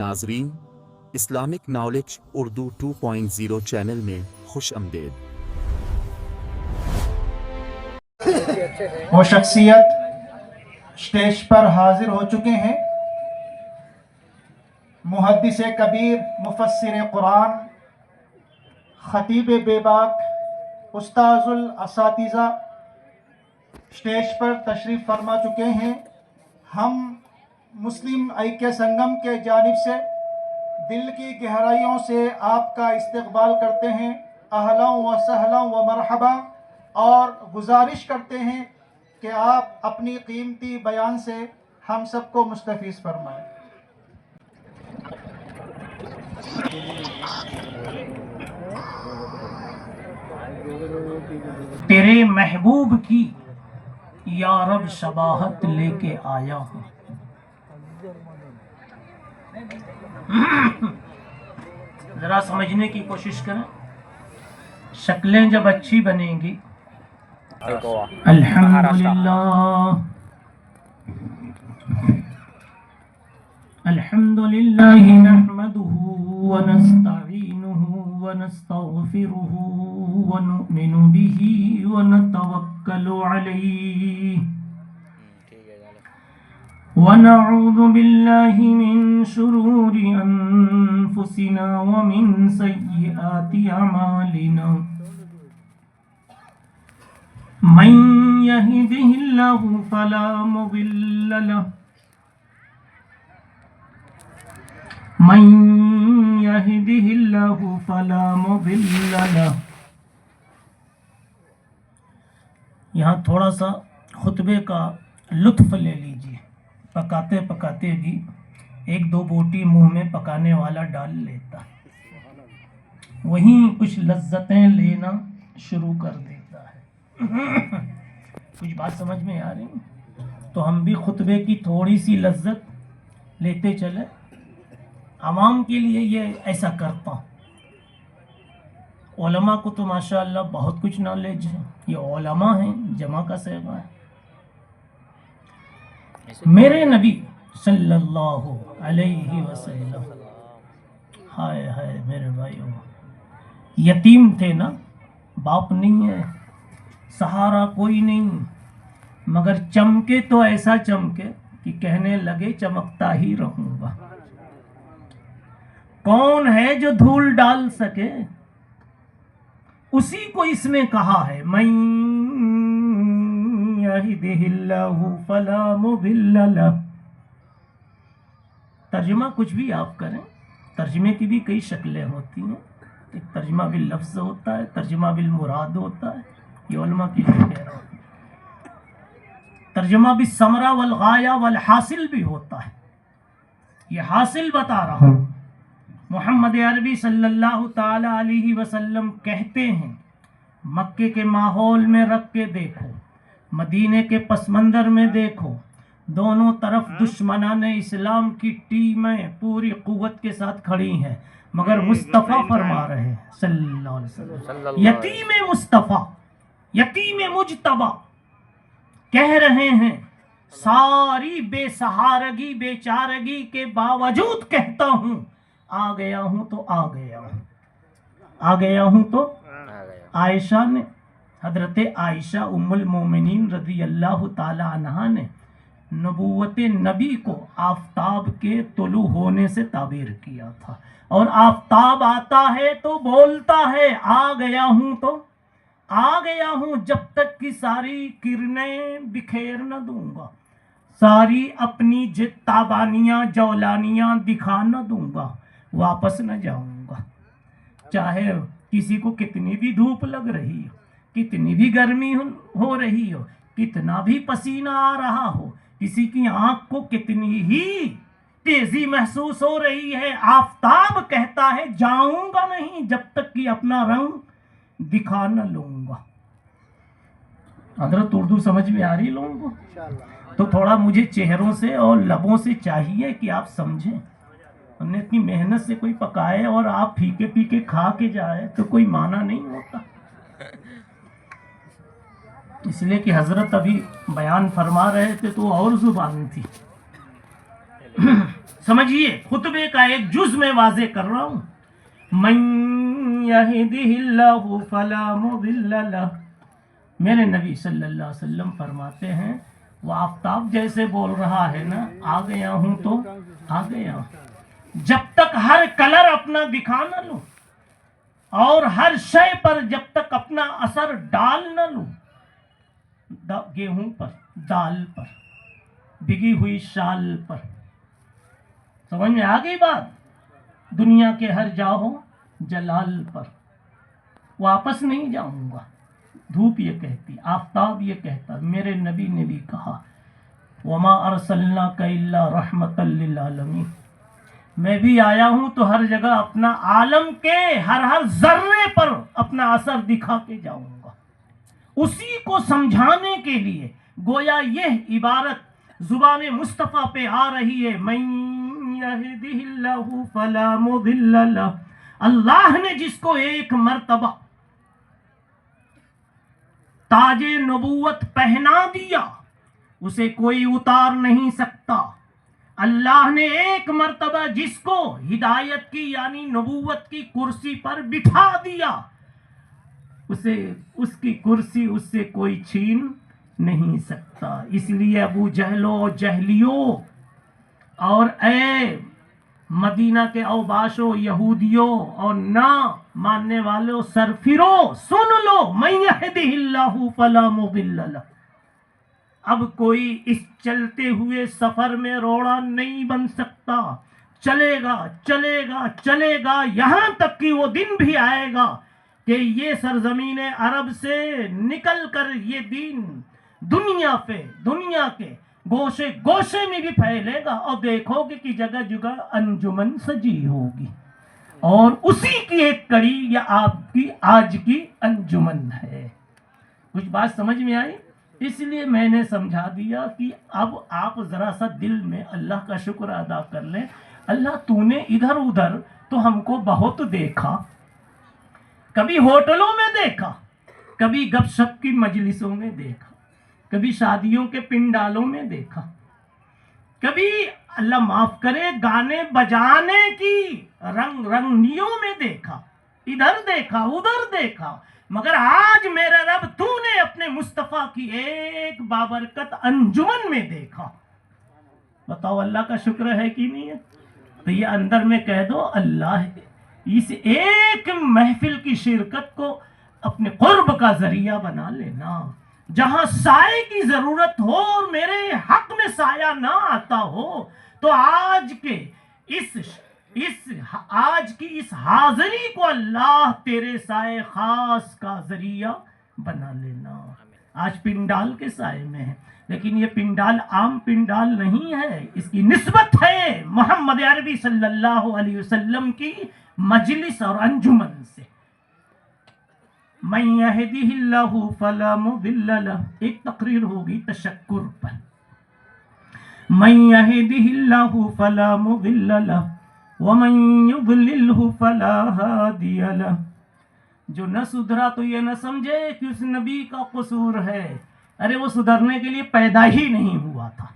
ناظرین Islamic knowledge Urdu 2.0 channel میں خوش آمدید۔ وہ شخصیت اسٹیج پر حاضر ہو چکے ہیں، محدث کبیر، مفسر قرآن، خطیب بے باک، استاذ الاساتذہ اسٹیج پر تشریف فرما چکے ہیں۔ ہم مسلم ایکیہ سنگم کے جانب سے دل کی گہرائیوں سے آپ کا استقبال کرتے ہیں، اہلا و سہلا و مرحبا، اور گزارش کرتے ہیں کہ آپ اپنی قیمتی بیان سے ہم سب کو مستفیض فرمائیں۔ تیرے محبوب کی یا رب شباہت لے کے آیا ہوں۔ ذرا سمجھنے کی کوشش کریں، شکلیں جب اچھی بنیں گی۔ الحمدللہ الحمدللہ نحمده ونستعینه ونستغفره ونؤمن به ونتوکل علیہ ونعوذ باللہ من شرور انفسنا ومن سیئات اعمالنا من يهده الله فلا مضل له من يهده الله فلا مضل له۔ یہاں تھوڑا سا خطبے کا لطف لے لیجیے۔ پکاتے پکاتے بھی ایک دو بوٹی منہ میں پکانے والا ڈال لیتا، وہیں کچھ لذتیں لینا شروع کر دیتا ہے۔ کچھ بات سمجھ میں آ رہی؟ تو ہم بھی خطبے کی تھوڑی سی لذت لیتے چلے۔ عوام کے لیے یہ ایسا کرتا ہوں۔ علماء کو تو ماشاءاللہ بہت کچھ نالج ہے، یہ علماء ہیں، جمع کا صیغہ ہے۔ میرے نبی صلی اللہ علیہ وسلم، ہائے ہائے میرے بھائیو، یتیم تھے نا، باپ نہیں ہے، سہارا کوئی نہیں، مگر چمکے تو ایسا چمکے کہ کہنے لگے چمکتا ہی رہوں گا۔ کون ہے جو دھول ڈال سکے؟ اسی کو اس میں کہا ہے من یہدہ اللہ فلا مضل لہ۔ ترجمہ کچھ بھی آپ کریں، ترجمے کی بھی کئی شکلیں ہوتی ہیں۔ ایک ترجمہ باللفظ ہوتا ہے، ترجمہ بالمراد ہوتا ہے، یہ علماء کی جو کہہ رہا ہوں۔ ترجمہ بالثمرہ والغایہ والحاصل بھی ہوتا ہے، یہ حاصل بتا رہا ہوں۔ محمد عربی صلی اللہ تعالی علیہ وسلم کہتے ہیں، مکے کے ماحول میں رکھ کے دیکھو، مدینے کے پس منظر میں دیکھو، دونوں طرف دشمنان اسلام کی ٹیمیں پوری قوت کے ساتھ کھڑی ہیں، مگر مصطفیٰ فرما رہے ہیں صلی اللہ علیہ وسلم، یتیم مصطفیٰ، یتیم مجتبیٰ کہہ رہے ہیں، ساری بے سہارگی بے چارگی کے باوجود کہتا ہوں، آ گیا ہوں تو آ گیا ہوں، آ گیا ہوں تو۔ عائشہ نے، حضرت عائشہ ام المومنین رضی اللہ تعالی عنہا نے نبوت نبی کو آفتاب کے طلوع ہونے سے تعبیر کیا تھا، اور آفتاب آتا ہے تو بولتا ہے آ گیا ہوں تو آ گیا ہوں، جب تک کہ ساری کرنیں بکھیر نہ دوں گا، ساری اپنی تابانیاں جولانیاں دکھا نہ دوں گا، واپس نہ جاؤں گا، چاہے کسی کو کتنی بھی دھوپ لگ رہی ہو، کتنی بھی گرمی ہو رہی ہو، کتنا بھی پسینہ آ رہا ہو، کسی کی آنکھ کو کتنی ہی تیزی محسوس ہو رہی ہے، آفتاب کہتا ہے جاؤں گا نہیں جب تک کہ اپنا رنگ دکھا نہ لوں گا۔ حضرت اردو سمجھ میں آ رہی لوگوں کو؟ تو تھوڑا مجھے چہروں سے اور لبوں سے چاہیے کہ آپ سمجھیں۔ ہم نے اتنی محنت سے کوئی پکائے اور آپ پھیکے پھیکے کھا کے جائے تو کوئی معنی نہیں ہوتا۔ اس لیے کہ حضرت ابھی بیان فرما رہے تھے تو اور زبان تھی۔ سمجھیے خطبے کا ایک جز میں واضح کر رہا ہوں. من یہدہ اللہ فلا مضل لہ. میرے نبی صلی اللہ علیہ وسلم فرماتے ہیں وہ آفتاب جیسے بول رہا ہے نا آ گیا ہوں تو آ گیا ہوں. جب تک ہر کلر اپنا دکھا نہ لوں اور ہر شے پر جب تک اپنا اثر ڈال نہ لوں، گیہوں پر، دال پر، بگی ہوئی شال پر، سمجھ میں آ گئی بات؟ دنیا کے ہر جاہو جلال پر واپس نہیں جاؤں گا. دھوپ یہ کہتی، آفتاب یہ کہتا، میرے نبی نے بھی کہا وما ارسلناک الا رحمتا للعالمین. میں بھی آیا ہوں تو ہر جگہ اپنا عالم کے ہر ذرے پر اپنا اثر دکھا کے جاؤں گا. اسی کو سمجھانے کے لیے گویا یہ عبارت زبان مصطفیٰ پہ آ رہی ہے. من یہدہ اللہ فلا مضل لہ. اللہ نے جس کو ایک مرتبہ تاج نبوت پہنا دیا اسے کوئی اتار نہیں سکتا. اللہ نے ایک مرتبہ جس کو ہدایت کی یعنی نبوت کی کرسی پر بٹھا دیا اسے اس کی کرسی اس سے کوئی چھین نہیں سکتا. اس لیے ابو جہلو جہلیوں اور اے مدینہ کے اوباشوں یہودیوں اور نہ ماننے والوں سرفروں سن لو من یہدہ اللہ فلا مضل لہ. اب کوئی اس چلتے ہوئے سفر میں روڑا نہیں بن سکتا. چلے گا چلے گا چلے گا یہاں تک کہ وہ دن بھی آئے گا کہ یہ سرزمین عرب سے نکل کر یہ دین دنیا کے گوشے گوشے میں بھی پھیلے گا اور دیکھو گے کہ جگہ جگہ انجمن سجی ہوگی اور اسی کی ایک کڑی یا آپ کی آج کی انجمن ہے. کچھ بات سمجھ میں آئی؟ اس لیے میں نے سمجھا دیا کہ اب آپ ذرا سا دل میں اللہ کا شکر ادا کر لیں. اللہ تو نے ادھر ادھر تو ہم کو بہت دیکھا، کبھی ہوٹلوں میں دیکھا، کبھی گپ شپ کی مجلسوں میں دیکھا، کبھی شادیوں کے پنڈالوں میں دیکھا، کبھی اللہ معاف کرے گانے بجانے کی رنگنیوں میں دیکھا، ادھر دیکھا ادھر دیکھا، مگر آج میرے رب تو نے اپنے مصطفیٰ کی ایک بابرکت انجمن میں دیکھا. بتاؤ اللہ کا شکر ہے کہ نہیں ہے؟ تو یہ اندر میں کہہ دو اللہ اس ایک محفل کی شرکت کو اپنے قرب کا ذریعہ بنا لینا. جہاں سائے کی ضرورت ہو اور میرے حق میں سایہ نہ آتا ہو تو آج کی اس حاضری کو اللہ تیرے سائے خاص کا ذریعہ بنا لینا. آج پنڈال کے سائے میں ہے لیکن یہ پنڈال عام پنڈال نہیں ہے، اس کی نسبت ہے محمد عربی صلی اللہ علیہ وسلم کی مجلس اور انجمن سے. من یہدہ اللہ فلا مضل لہ. ایک تقریر ہوگی تشکر پر. من یہدہ اللہ فلا مضل لہ ومن یضللہ فلا ہادی لہ. جو نہ سدھرا تو یہ نہ سمجھے کہ اس نبی کا قصور ہے. ارے وہ سدھرنے کے لیے پیدا ہی نہیں ہوا تھا.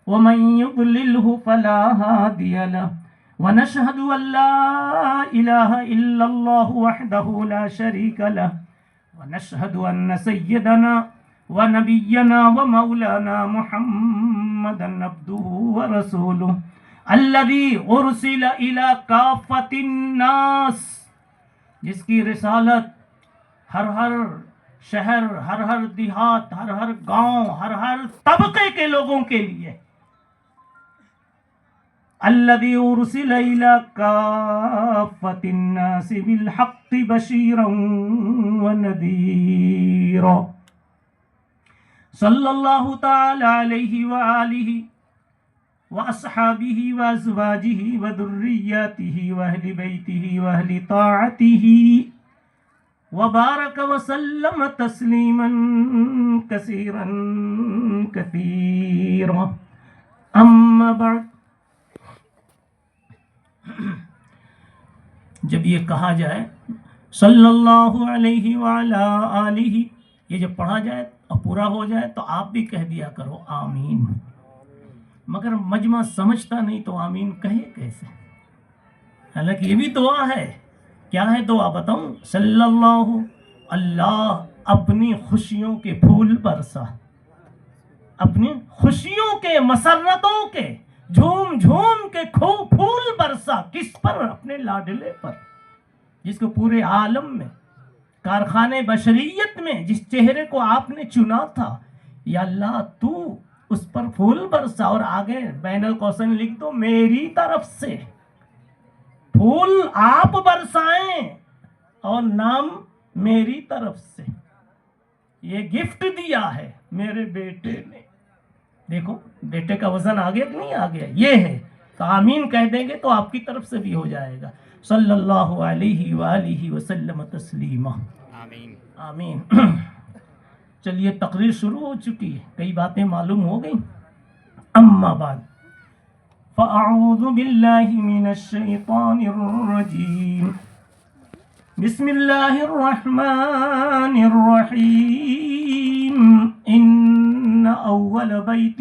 ومن یضللہ فلا ہادی لہ ونشہد ان لا الہ الا اللہ وحدہ لا شریک لہ ونشہد ان سیدنا ونبینا ومولانا محمدا عبدہ ورسولہ الذی ارسل الی کافۃ الناس. جس کی رسالت ہر شہر، ہر دیہات، ہر گاؤں، ہر طبقے کے لوگوں کے لیے. الذی ارسل الی کافۃ الناس بالحق بشیرا ونذیرا. صلی اللہ تعالی علیہ وآلہ وأصحابه وأزواجه وذرياته وأهل بيته وأهل طاعته وبارك وسلم تسليما كثيرا كثيرا. أما بعد. جب یہ کہا جائے صلی اللہ علیہ وعلا آلہ، یہ جب پڑھا جائے اور پورا ہو جائے تو آپ بھی کہہ دیا کرو آمین. مگر مجمع سمجھتا نہیں تو آمین کہے کیسے؟ حالانکہ یہ بھی دعا ہے. کیا ہے دعا بتاؤں؟ صلی اللہ اپنی خوشیوں کے پھول برسا، اپنی خوشیوں کے مسرتوں کے جھوم جھوم کے پھول برسا. کس پر؟ اپنے لاڈلے پر، جس کو پورے عالم میں، کارخانے بشریت میں جس چہرے کو آپ نے چنا تھا، یا اللہ تو اس پر پھول برسا. اور آگے بین القوسین لکھ دو میری طرف سے پھول آپ برسائیں اور نام میری طرف سے. یہ گفٹ دیا ہے میرے بیٹے نے. دیکھو بیٹے کا وزن آگے نہیں آگیا، یہ ہے. تو آمین کہہ دیں گے تو آپ کی طرف سے بھی ہو جائے گا. صلی اللہ علیہ وآلہ وسلم تسلیما. آمین. آمین. چلیے تقریر شروع ہو چکی ہے، کئی باتیں معلوم ہو گئیں. اما بعد فاعوذ باللہ من الشیطان الرجیم. بسم اللہ الرحمن الرحیم. ان اول بیت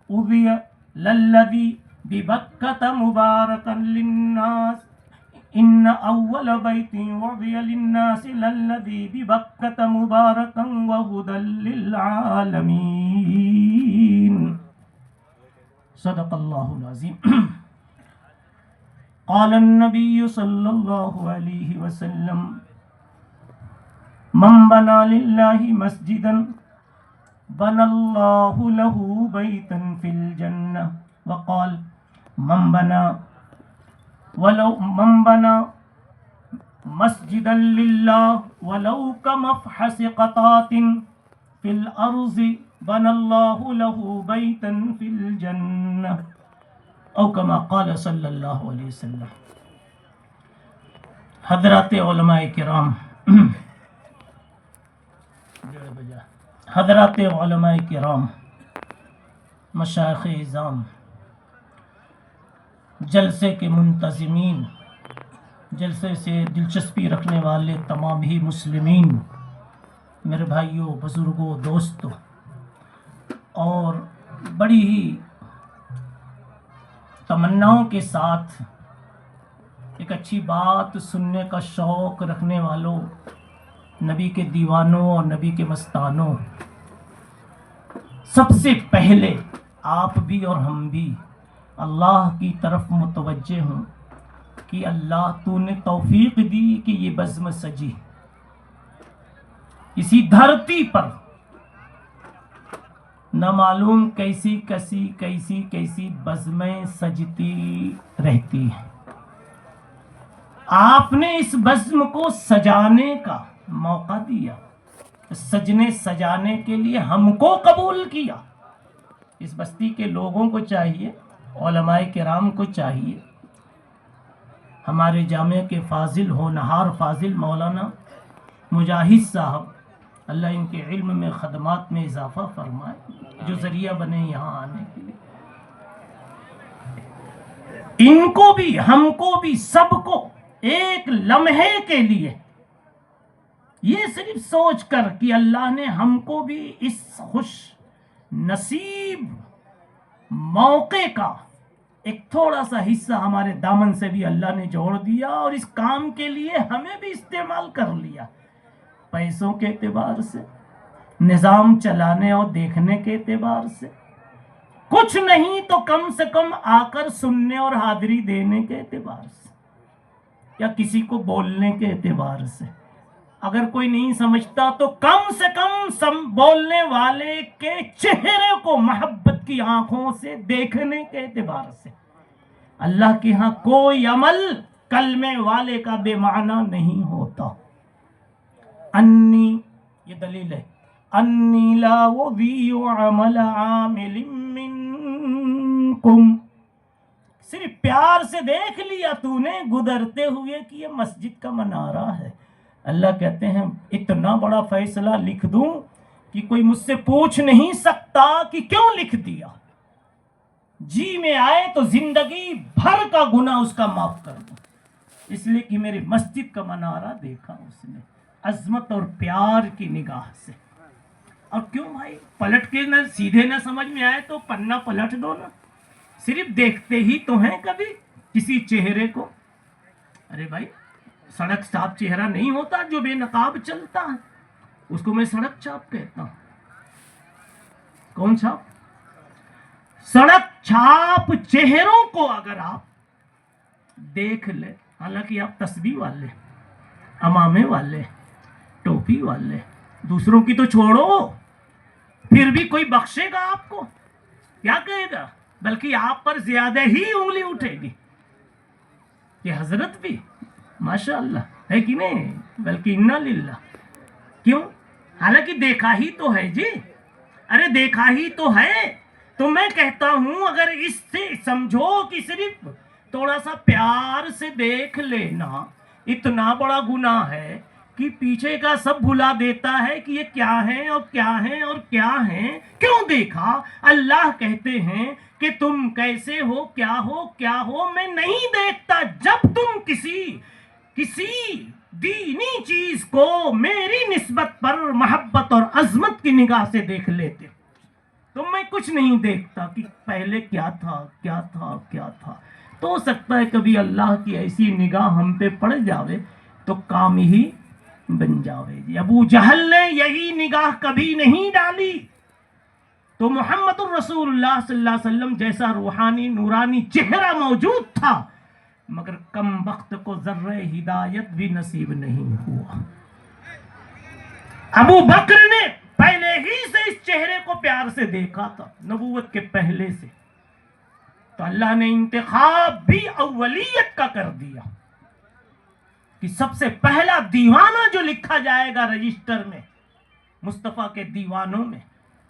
وضع للذی ببکۃ مبارکا للناس ان اول بیت وضع للناس للذی ببکۃ مبارکا وہدی للعالمین. صدق اللہ العظیم. قال النبی صلی اللہ علیہ وسلم من بنا للہ مسجدا بنى اللہ له بیتا فی الجنہ. وقال من بنا مسجدا للہ ولو کمفحص قطات فی الارض بنى اللہ له بیتا فی الجنہ او کما قال صلی اللہ علیہ وسلم. حضرات علماء کرام، حضرات علماء کرام، مشائخ اعظام، جلسے کے منتظمین، جلسے سے دلچسپی رکھنے والے تمام ہی مسلمین، میرے بھائیوں، بزرگوں، دوستوں، اور بڑی ہی تمناؤں کے ساتھ ایک اچھی بات سننے کا شوق رکھنے والوں، نبی کے دیوانوں اور نبی کے مستانوں، سب سے پہلے آپ بھی اور ہم بھی اللہ کی طرف متوجہ ہوں کہ اللہ تو نے توفیق دی کہ یہ بزم سجی اسی دھرتی پر نہ معلوم کیسی کیسی بزمیں سجتی رہتی ہیں. آپ نے اس بزم کو سجانے کا موقع دیا، سجانے کے لیے ہم کو قبول کیا. اس بستی کے لوگوں کو چاہیے، علماء کرام کو چاہیے، ہمارے جامعہ کے فاضل ہونہار فاضل مولانا مجاہد صاحب، اللہ ان کے علم میں خدمات میں اضافہ فرمائے، جو ذریعہ بنے یہاں آنے کے لیے. ان کو بھی، ہم کو بھی، سب کو ایک لمحے کے لیے یہ صرف سوچ کر کہ اللہ نے ہم کو بھی اس خوش نصیب موقع کا ایک تھوڑا سا حصہ ہمارے دامن سے بھی اللہ نے جوڑ دیا، اور اس کام کے لیے ہمیں بھی استعمال کر لیا. پیسوں کے اعتبار سے، نظام چلانے اور دیکھنے کے اعتبار سے، کچھ نہیں تو کم سے کم آ کر سننے اور حاضری دینے کے اعتبار سے، یا کسی کو بولنے کے اعتبار سے. اگر کوئی نہیں سمجھتا تو کم سے کم بولنے والے کے چہرے کو محبت کی آنکھوں سے دیکھنے کے اعتبار سے. اللہ کے ہاں کوئی عمل کلمے والے کا بے معنی نہیں ہوتا. انی، یہ دلیل ہے، انی لا اضیع عمل عامل منکم. صرف پیار سے دیکھ لیا تو نے گزرتے ہوئے کہ یہ مسجد کا منارہ ہے. اللہ کہتے ہیں اتنا بڑا فیصلہ لکھ دوں کہ کوئی مجھ سے پوچھ نہیں سکتا کہ کیوں لکھ دیا. جی میں آئے تو زندگی بھر کا گناہ اس کا معاف کر دوں، اس لیے کہ میری مسجد کا منارہ دیکھا اس نے عظمت اور پیار کی نگاہ سے. और क्यों भाई, पलट के न सीधे न समझ में आए तो पन्ना पलट दो ना, सिर्फ देखते ही तो हैं कभी किसी चेहरे को। अरे भाई, सड़क छाप चेहरा नहीं होता जो बेनकाब चलता है, उसको मैं सड़क छाप कहता हूं। कौन छाप? सड़क छाप चेहरों को अगर आप देख ले, हालांकि आप तस्बीह वाले, अमामे वाले, टोपी वाले, दूसरों की तो छोड़ो, फिर भी कोई बख्शेगा आपको? क्या कहेगा? बल्कि आप पर ज्यादा ही उंगली उठेगी। ये हजरत भी माशाअल्लाह है कि नहीं, बल्कि इन्ना लिल्लाह। क्यों? हालांकि देखा ही तो है जी, अरे देखा ही तो है। तो मैं कहता हूं अगर इससे समझो कि सिर्फ थोड़ा सा प्यार से देख लेना इतना बड़ा गुनाह है कि पीछे का सब भुला देता है कि ये क्या है और क्या है और क्या है। क्यों देखा? अल्लाह कहते हैं कि तुम कैसे हो, क्या हो, क्या हो मैं नहीं देखता। जब तुम किसी दीनी चीज को मेरी निस्बत पर मोहब्बत और अजमत की निगाह से देख लेते हो, तो मैं कुछ नहीं देखता कि पहले क्या था, क्या था, क्या था। तो हो सकता है कभी अल्लाह की ऐसी निगाह हम पे पड़ जावे तो काम ही बन जावे जी। अबू जहल ने यही निगाह कभी नहीं डाली तो मोहम्मदुर रसूलुल्लाह सल्लल्लाहु अलैहि वसल्लम जैसा रूहानी नूरानी चेहरा मौजूद था, मगर कम वक्त को जर्रे हिदायत भी नसीब नहीं हुआ। अबू बकर ने पहले ही से इस चेहरे को प्यार से देखा था, नबूवत के पहले से। तो अल्लाह ने इंतखाब भी अव्वलियत का कर दिया कि सबसे पहला दीवाना जो लिखा जाएगा रजिस्टर में, मुस्तफा के दीवानों में,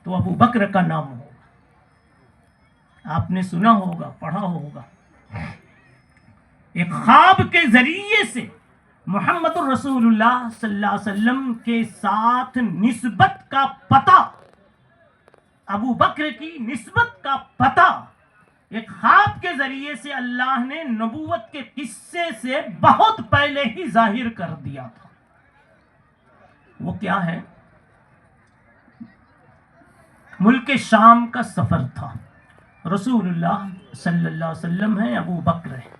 तो अबू बकर का नाम होगा। आपने सुना होगा, पढ़ा होगा, एक ख्वाब के जरिए से मोहम्मद रसूलुल्लाह सल्लल्लाहु अलैहि वसल्लम के साथ निस्बत का पता, अबू बकर की निस्बत का पता एक ख्वाब के जरिए से अल्लाह ने नबूवत के किस्से से बहुत पहले ही जाहिर कर दिया था। वो क्या है? मुल्क शाम का सफर था, रसूलुल्लाह सल्लल्लाहु अलैहि वसल्लम है, अबू बकर है।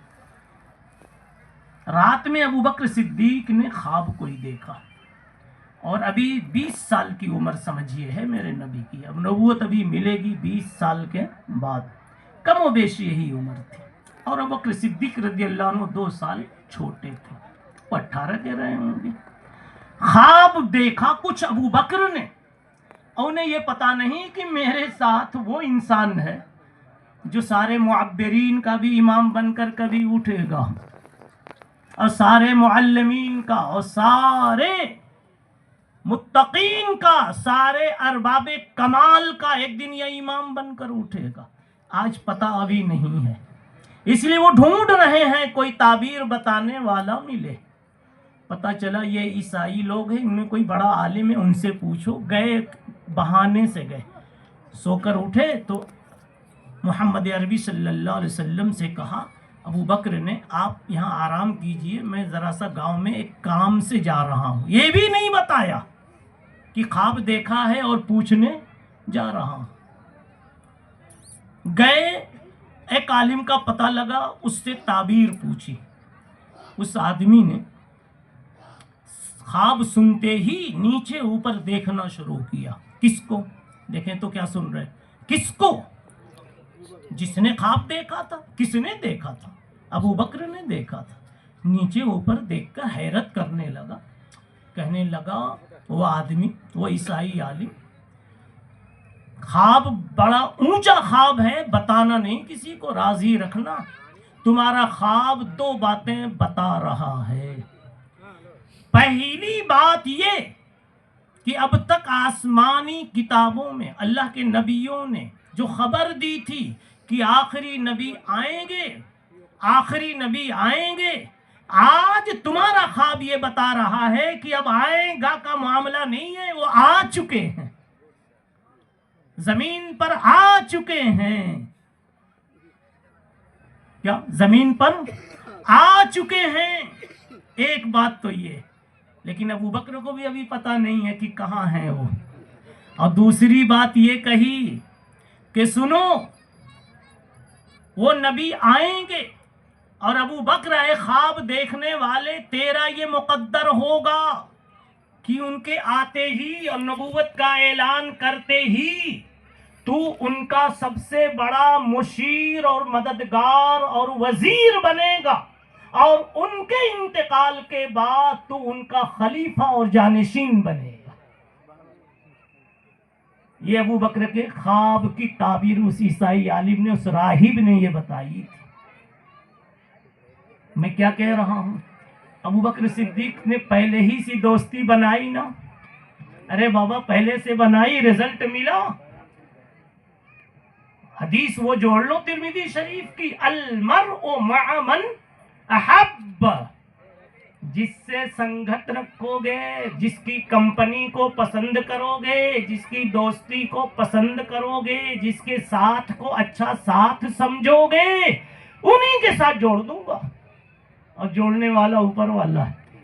रात में अबू बकर सिद्दीक ने ख्वाब कोई देखा, और अभी 20 साल की उम्र समझिए है मेरे नबी की। अब नबूवत अभी मिलेगी 20 साल के बाद, कम बेश यही उम्र थी। और अबू बकर सिद्दीक रज़ी अल्लाह अन्हु 2 साल छोटे थे, वो 18 के रहे होंगे। ख्वाब देखा कुछ अबू बकर ने, और उन्हें ये पता नहीं कि मेरे साथ वो इंसान है जो सारे मुअब्बिरीन का भी इमाम बनकर कभी उठेगा, और सारे मुअल्लिमीन का, और सारे मुत्तकीन का, सारे अरबाबे कमाल का एक दिन यह इमाम बनकर उठेगा। आज पता अभी नहीं है, इसलिए वो ढूंढ रहे हैं कोई ताबीर बताने वाला मिले। पता चला ये ईसाई लोग हैं, इनमें कोई बड़ा आलिम है, उनसे पूछो। गए, बहाने से गए, सोकर उठे तो मोहम्मद अरबी सल्लल्लाहु अलैहि वसल्लम से कहा, अबू बकर ने, आप यहाँ आराम कीजिए, मैं ज़रा सा गांव में एक काम से जा रहा हूँ। ये भी नहीं बताया कि ख्वाब देखा है और पूछने जा रहा हूँ। गए, एक आलिम का पता लगा, उससे ताबीर पूछी। उस आदमी ने ख्वाब सुनते ही नीचे ऊपर देखना शुरू किया। किसको? देखें तो क्या सुन रहे? किसको? जिसने ख्वाब देखा था। किसने देखा था? अबू बकर ने देखा था। नीचे ऊपर देखकर हैरत करने लगा, कहने लगा वो आदमी, वो ईसाई आलिम, ख्वाब बड़ा ऊंचा ख्वाब है, बताना नहीं किसी को, राजी रखना। तुम्हारा ख्वाब 2 बातें बता रहा है। पहली बात ये कि अब तक आसमानी किताबों में अल्लाह के नबियों ने जो खबर दी थी कि आखिरी नबी आएंगे, आखिरी नबी आएंगे, आज तुम्हारा ख्वाब ये बता रहा है कि अब आएगा का मामला नहीं है, वो आ चुके हैं, जमीन पर आ चुके हैं। क्या? जमीन पर आ चुके हैं। एक बात तो ये, लेकिन अबू बकर को भी अभी पता नहीं है कि कहाँ हैं वो। اور دوسری بات یہ کہی کہ سنو وہ نبی آئیں گے اور ابو بکر اے خواب دیکھنے والے تیرا یہ مقدر ہوگا کہ ان کے آتے ہی اور نبوت کا اعلان کرتے ہی تو ان کا سب سے بڑا مشیر اور مددگار اور وزیر بنے گا، اور ان کے انتقال کے بعد تو ان کا خلیفہ اور جانشین بنے گا۔ یہ ابو بکر کے خواب کی تعبیر اس عیسائی عالم نے، اس راہب نے یہ بتائی تھی۔ میں کیا کہہ رہا ہوں؟ ابو بکر صدیق نے پہلے ہی سی دوستی بنائی نا، ارے بابا پہلے سے بنائی، رزلٹ ملا۔ حدیث وہ جوڑ لو ترمذی شریف کی، المرء مع من احب، جس سے سنگت رکھو گے، جس کی کمپنی کو پسند کرو گے، جس کی دوستی کو پسند کرو گے، جس کے ساتھ کو اچھا ساتھ سمجھو گے، انہی کے ساتھ جوڑ دوں گا۔ اور جوڑنے والا اوپر والا ہے۔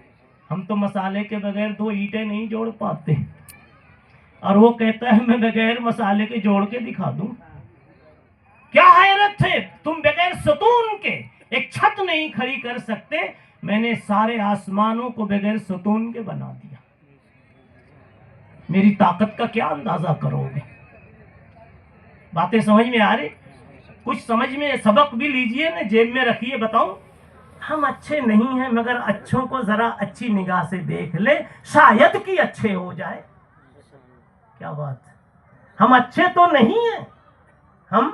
ہم تو مسالے کے بغیر 2 اینٹیں نہیں جوڑ پاتے، اور وہ کہتا ہے میں بغیر مسالے کے جوڑ کے دکھا دوں۔ کیا حیرت ہے، تم بغیر ستون کے ایک چھت نہیں کھڑی کر سکتے، میں نے سارے آسمانوں کو بغیر ستون کے بنا دیا۔ میری طاقت کا کیا اندازہ کرو گے؟ باتیں سمجھ میں آ رہی؟ کچھ سمجھ میں، سبق بھی لیجئے نا، جیب میں رکھیے۔ بتاؤں ہم اچھے نہیں ہیں، مگر اچھوں کو ذرا اچھی نگاہ سے دیکھ لے، شاید کہ اچھے ہو جائے۔ کیا بات ہے، ہم اچھے تو نہیں ہیں، ہم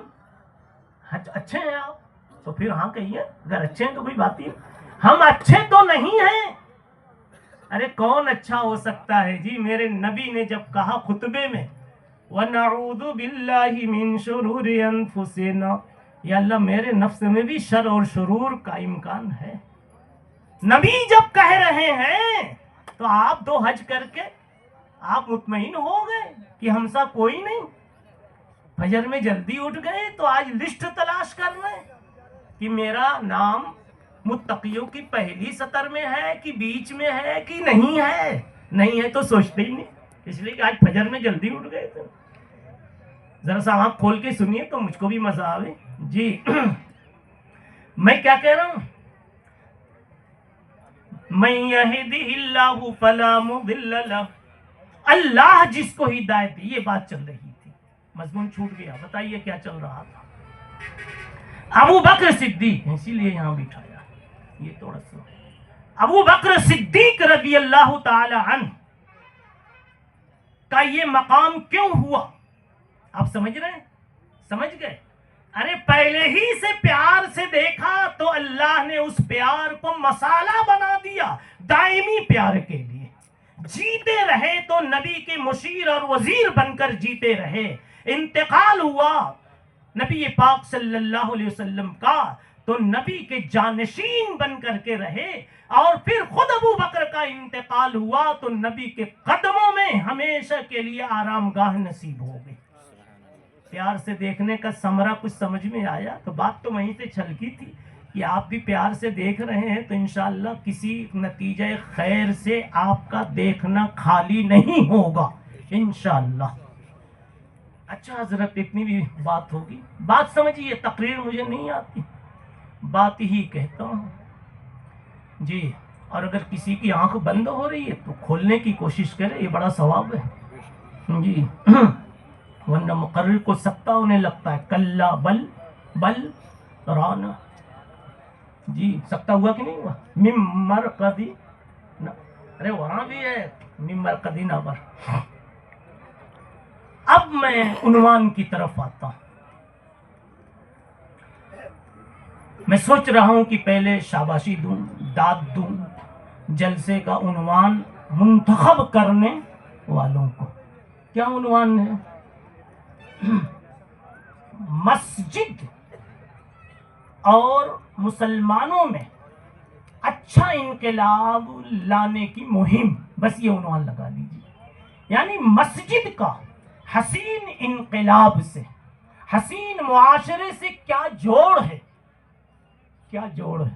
اچھے ہیں آپ تو پھر ہاں کہیے، اگر اچھے ہیں تو کوئی بات نہیں، ہم اچھے تو نہیں ہیں۔ ارے کون اچھا ہو سکتا ہے جی؟ میرے نبی نے جب کہا خطبے میں وَنَعُوذُ بِاللَّهِ مِن شُرُورِ أَنفُسِنَا، یا اللہ میرے نفس میں بھی شر اور شرور کا امکان ہے۔ نبی جب کہہ رہے ہیں تو آپ 2 حج کر کے آپ مطمئن ہو گئے کہ ہم سا کوئی نہیں۔ فجر میں جلدی اٹھ گئے تو آج لسٹ تلاش کر رہے ہیں کہ میرا نام متقیوں کی پہلی سطر میں ہے کہ بیچ میں ہے کہ نہیں ہے۔ نہیں ہے تو سوچتے ہی نہیں، اس لیے کہ آج فجر میں جلدی اٹھ گئے تھے۔ ذرا سا آنکھ کھول کے سنیے تو مجھ کو بھی مزہ آوے جی۔ میں کیا کہہ رہا ہوں؟ مَن يَهْدِهِ اللَّهُ فَلَا مُضِلَّ لَهُ، اللہ جس کو ہدایت دی، یہ بات چل رہی تھی، مضمون چھوٹ گیا، بتائیے کیا چل رہا تھا؟ ابو بکر صدیق، اسی لیے یہاں بٹھایا، یہ تھوڑا سا ابو بکر صدیق رضی اللہ تعالی عنہ کا یہ مقام کیوں ہوا؟ آپ سمجھ رہے ہیں؟ سمجھ گئے؟ ارے پہلے ہی سے پیار سے دیکھا تو اللہ نے اس پیار کو مسالہ بنا دیا دائمی پیار کے لیے۔ جیتے رہے تو نبی کے مشیر اور وزیر بن کر جیتے رہے۔ انتقال ہوا نبی پاک صلی اللہ علیہ وسلم کا تو نبی کے جانشین بن کر کے رہے، اور پھر خود ابو بکر کا انتقال ہوا تو نبی کے قدموں میں ہمیشہ کے لیے آرام گاہ نصیب ہو گئی۔ پیار سے دیکھنے کا ثمرہ کچھ سمجھ میں آیا؟ تو بات تو وہیں سے چھلکی تھی کہ آپ بھی پیار سے دیکھ رہے ہیں تو انشاءاللہ کسی نتیجہ خیر سے آپ کا دیکھنا خالی نہیں ہوگا انشاءاللہ۔ اچھا حضرت اتنی بھی بات ہوگی، بات سمجھیے، تقریر مجھے نہیں آتی، بات ہی کہتا ہوں جی۔ اور اگر کسی کی آنکھ بند ہو رہی ہے تو کھولنے کی کوشش کرے، یہ بڑا ثواب ہے جی، ورنہ مقرر کو سکتا ہونے لگتا ہے۔ کلا بل رانا جی، سکتا ہوا کہ نہیں ہوا؟ مم مرقدی، ارے وہاں بھی ہے مم مرقدی نابر۔ اب میں عنوان کی طرف آتا ہوں۔ میں سوچ رہا ہوں کہ پہلے شاباشی دوں، داد دوں جلسے کا عنوان منتخب کرنے والوں کو۔ کیا عنوان ہے؟ مسجد اور مسلمانوں میں اچھا انقلاب لانے کی مہم، بس یہ عنوان لگا لیجیے۔ یعنی مسجد کا حسین انقلاب سے، حسین معاشرے سے کیا جوڑ ہے، کیا جوڑ ہے؟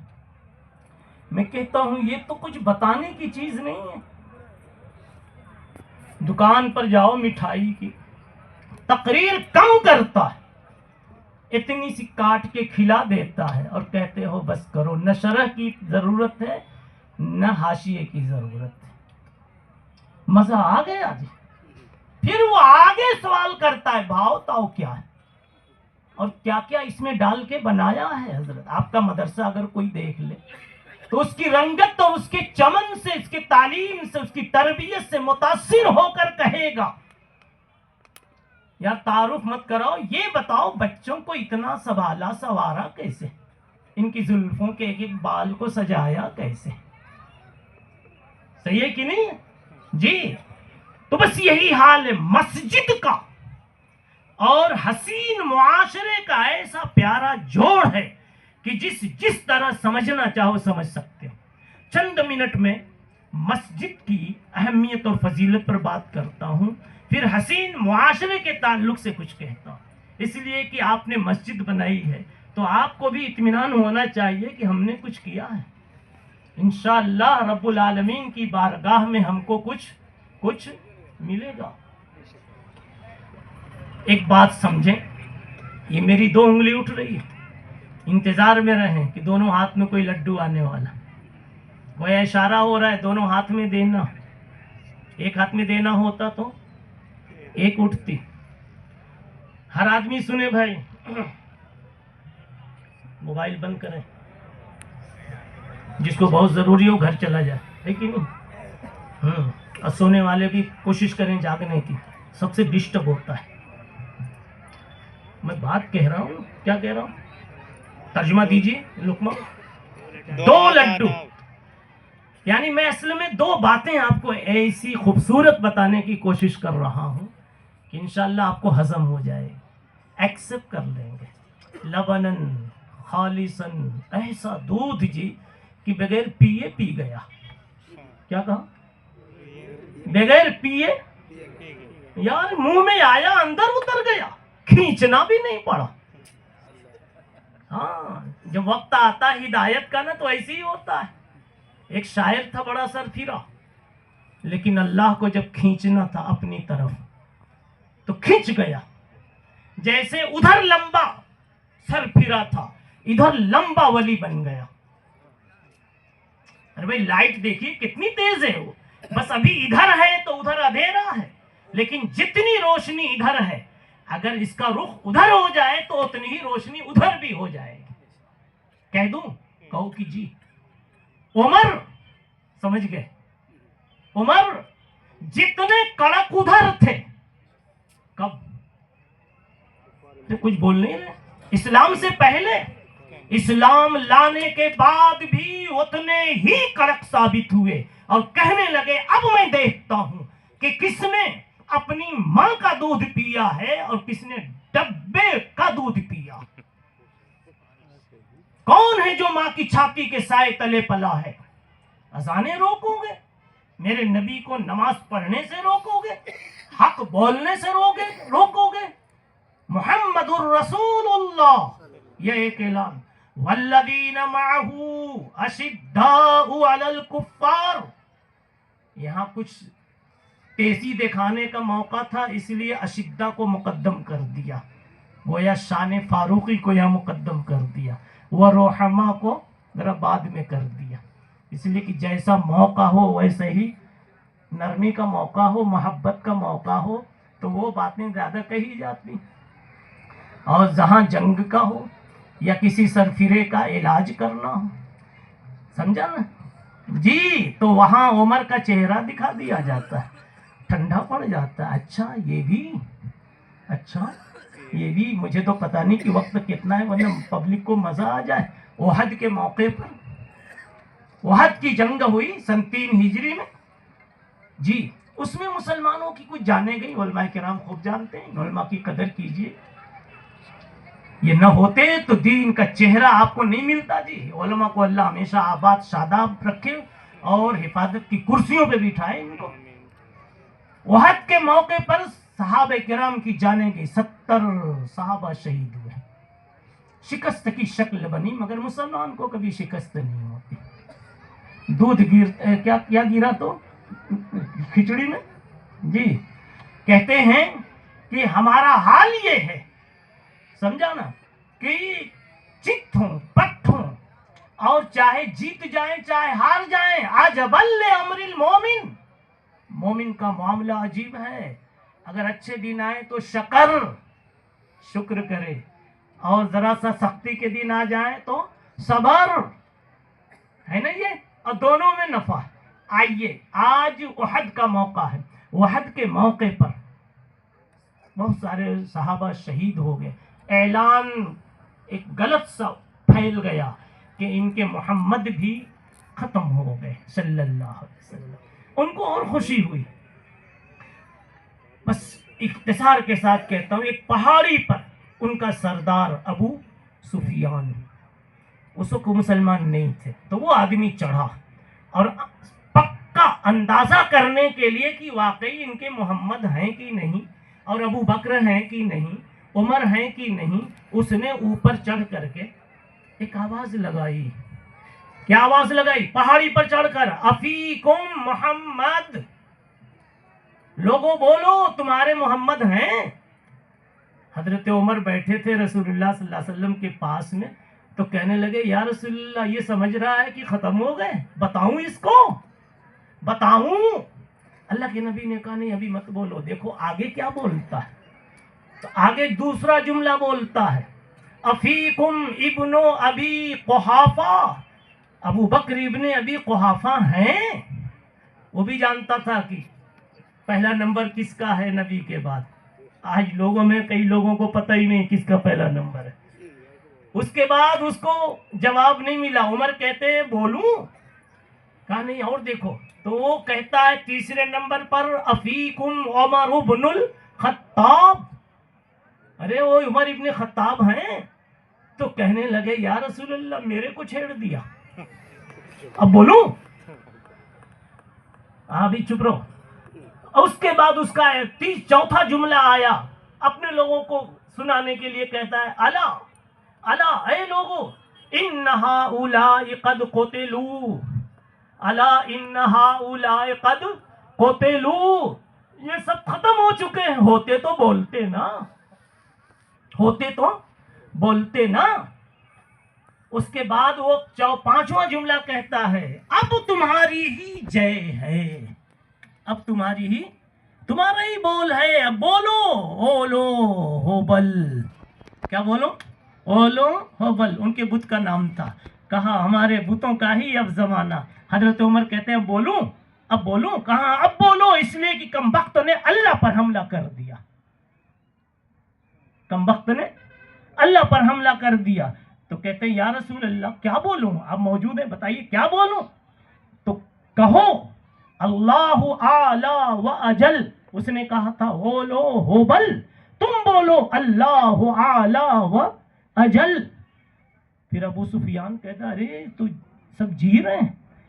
میں کہتا ہوں یہ تو کچھ بتانے کی چیز نہیں ہے، दुकान पर जाओ मिठाई की, तकरीर कम करता है, इतनी सी काट के खिला देता है और कहते हो बस करो। न शरह की जरूरत है न हाशिए की जरूरत है। मजा आ गया जी। फिर वो आगे सवाल करता है भाव ताव क्या है और क्या क्या इसमें डाल के बनाया है हजरत। आपका मदरसा अगर कोई देख ले तो उसकी रंगत और उसके चमन से, उसकी तालीम से, उसकी तरबियत से मुतासिर होकर कहेगा यार तारुफ मत कराओ, ये बताओ बच्चों को इतना संभाला संवारा कैसे, इनकी जुल्फों के एक एक बाल को सजाया कैसे। सही है कि नहीं जी? तो बस यही हाल है मस्जिद का और हसीन मुआशरे का। ऐसा प्यारा जोड़ है कि जिस तरह समझना चाहो समझ सकते हो। चंद मिनट में मस्जिद की अहमियत और फजीलत पर बात करता हूं, फिर हसीन मुआशरे के ताल्लुक से कुछ कहता हूं। इसलिए कि आपने मस्जिद बनाई है तो आपको भी इत्मीनान होना चाहिए कि हमने कुछ किया है। इंशाअल्लाह रब्बुल आलमीन की बारगाह में हमको कुछ मिलेगा। एक बात समझें, ये मेरी 2 उंगली उठ रही है, इंतजार में रहें कि दोनों हाथ में कोई लड्डू आने वाला। वो इशारा हो रहा है दोनों हाथ में देना। एक हाथ में देना होता तो एक उठती। हर आदमी सुने भाई, मोबाइल बंद करें, जिसको बहुत जरूरी हो घर चला जाए, है कि नहीं? और सोने वाले भी कोशिश करें जागने की, सबसे डिस्टर्ब होता है। मैं बात कह रहा हूँ, क्या कह रहा हूँ? तर्जुमा दीजिए लुकमा। 2 लड्डू, यानी मैं असल में 2 बातें आपको ऐसी खूबसूरत बताने की कोशिश कर रहा हूं कि इंशाअल्लाह आपको हजम हो जाए, एक्सेप्ट कर लेंगे। लबनन खालिसन, ऐसा दूध जी कि बगैर पिए पी गया। क्या कहा? बगैर पिए यार मुंह में आया अंदर उतर गया, खींचना भी नहीं पड़ा। हाँ, जब वक्त आता हिदायत का ना तो ऐसे ही होता है। एक शायर था बड़ा सर फिरा, लेकिन अल्लाह को जब खींचना था अपनी तरफ तो खींच गया। जैसे उधर लंबा सर फिरा था, इधर लंबा वली बन गया। अरे भाई लाइट देखिए कितनी तेज है वो, बस अभी इधर है तो उधर अंधेरा है, लेकिन जितनी रोशनी इधर है अगर इसका रुख उधर हो जाए तो उतनी ही रोशनी उधर भी हो जाएगी। कह दूं? कहो कि जी। उमर, समझ गए? उमर जितने कड़क उधर थे, कब? तो कुछ बोल नहीं रहे। इस्लाम से पहले, इस्लाम लाने के बाद भी उतने ही कड़क साबित हुए और कहने लगे अब मैं देखता हूं कि किसने अपनी मां का दूध पिया है और किसने डब्बे का दूध पिया। कौन है जो मां की छाती के साए तले पला है? अजाने रोकोगे, मेरे नबी को नमाज पढ़ने से रोकोगे, हक बोलने से रोकोगे। मुहम्मदुर रसूलुल्लाह, यह एक ऐलान। वल्लदीन माहू अशिद्दाउ अलल कुफ्फार, यहां कुछ तेजी दिखाने का मौका था इसलिए अशिद्दा को मुकद्दम कर दिया, गोया शान फारूकी को यहां मुकद्दम कर दिया, वह रोहमा को जरा बाद में कर दिया, इसलिए कि जैसा मौका हो वैसे ही नरमी का मौका हो, मोहब्बत का मौका हो तो वो बातें ज़्यादा कही जाती। और जहाँ जंग का हो या किसी सरफिरे का इलाज करना हो, समझा ना जी, तो वहाँ उमर का चेहरा दिखा दिया जाता है, ठंडा पड़ जाता है। अच्छा ये भी मुझे तो पता नहीं कि वक्त कितना है, वरना पब्लिक को मज़ा आ जाए। ओहद के मौके पर, ओहद की जंग हुई सन 3 हिजरी में जी, उसमें मुसलमानों की कुछ जाने गई, उलमा किराम खूब जानते हैं, उलमा की कदर कीजिए। ये न होते तो दीन का चेहरा आपको नहीं मिलता जी। उलमा को अल्लाह हमेशा आबाद शादाब रखे और हिफाजत की कुर्सियों पे बिठाए इनको। ओहद के मौके पर सहाबे किराम की जाने गई, 70 सहाबा शहीद हुए। शिकस्त की शक्ल बनी, मगर मुसलमान को कभी शिकस्त नहीं होती। दूध क्या गिरा तो खिचड़ी में جی کہتے ہیں کہ ہمارا حال یہ ہے، سمجھا نا، کہ چت ہوں پٹ ہوں، اور چاہے جیت جائیں چاہے ہار جائیں، عجبل امر المومن، مومن کا معاملہ عجیب ہے، اگر اچھے دن آئے تو شکر کرے، اور ذرا سا سختی کے دن آ جائیں تو صبر ہے نا یہ، اور دونوں میں نفع۔ آئیے آج احد کا موقع ہے، احد کے موقع پر بہت سارے صحابہ شہید ہو گئے، اعلان ایک غلط سا پھیل گیا کہ ان کے محمد بھی ختم ہو گئے صلی اللہ علیہ وسلم، ان کو اور خوشی ہوئی۔ بس اختصار کے ساتھ کہتا ہوں، ایک پہاڑی پر ان کا سردار ابو سفیان، اس وقت مسلمان نہیں تھے، تو وہ آدمی چڑھا اور پکا اندازہ کرنے کے لیے کہ واقعی ان کے محمد ہیں کہ نہیں، اور ابو بکر ہیں کہ نہیں، عمر ہیں کہ نہیں، اس نے اوپر چڑھ کر کے ایک آواز لگائی۔ کیا آواز لگائی؟ پہاڑی پر چڑھ کر، افیکم محمد، لوگوں بولو تمہارے محمد ہیں۔ حضرت عمر بیٹھے تھے رسول اللہ صلی اللہ علیہ وسلم کے پاس میں، تو کہنے لگے یا رسول اللہ یہ سمجھ رہا ہے کہ ختم ہو گئے، بتاؤں اس کو، بتاؤں؟ اللہ کے نبی نے کہا نہیں ابھی مت بولو، دیکھو آگے کیا بولتا ہے۔ تو آگے دوسرا جملہ بولتا ہے، افیکم ابن ابی قحافہ، ابو بکر ابن ابی قحافہ ہیں۔ وہ بھی جانتا تھا کہ پہلا نمبر کس کا ہے نبی کے بعد، آج لوگوں میں کئی لوگوں کو پتہ ہی نہیں کس کا پہلا نمبر ہے۔ اس کے بعد اس کو جواب نہیں ملا، عمر کہتے ہیں بولوں؟ کہا نہیں اور دیکھو، تو وہ کہتا ہے تیسرے نمبر پر، افیکم عمر ابن الخطاب، ارے وہ عمر ابن خطاب ہیں۔ تو کہنے لگے یا رسول اللہ میرے کو چھیڑ دیا، اب بولوں؟ ابھی چپ رہو۔ اس کے بعد اس کا چوتھا جملہ آیا، اپنے لوگوں کو سنانے کے لیے کہتا ہے، الا الا اے لوگو، ان ہؤلاء قد قتلوا، الا ان ہؤلاء قد قتلوا، یہ سب ختم ہو چکے ہیں، ہوتے تو بولتے نا، ہوتے تو بولتے نا۔ اس کے بعد وہ پانچواں جملہ کہتا ہے، اب تمہاری ہی جے ہے، اب تمہارا ہی بول ہے، اب بولو اولو ہوبل۔ کیا بولو؟ اولو ہوبل، ان کے بت کا نام تھا، کہا ہمارے بتوں کا ہی اب زمانہ۔ حضرت عمر کہتے ہیں بولوں؟ اب بولوں؟ کہا اب بولو، اس لیے کہ کمبخت نے اللہ پر حملہ کر دیا، کمبخت نے اللہ پر حملہ کر دیا۔ تو کہتے ہیں یا رسول اللہ کیا بولوں؟ آپ موجود ہیں بتائیے کیا بولوں؟ تو کہو اللہ اعلی و اجل، اس نے کہا تھا اولو ہوبل، تم بولو اللہ اعلی و اجل۔ پھر ابو سفیان کہتا ارے تو سب جی رہے ہیں،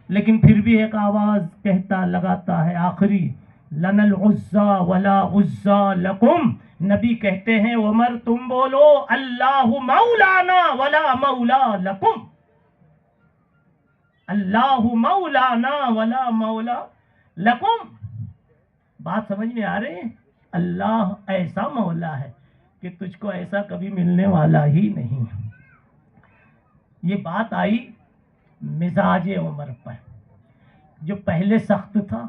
لیکن پھر بھی ایک آواز کہتا لگاتا ہے آخری، لنا العزا ولا عزا لکم، نبی کہتے ہیں عمر تم بولو اللہ مولانا ولا مولا لکم، اللہ مولانا ولا مولا لکم۔ بات سمجھ میں آ رہی ہے؟ اللہ ایسا مولا ہے کہ تجھ کو ایسا کبھی ملنے والا ہی نہیں۔ یہ بات آئی مزاج عمر پر، جو پہلے سخت تھا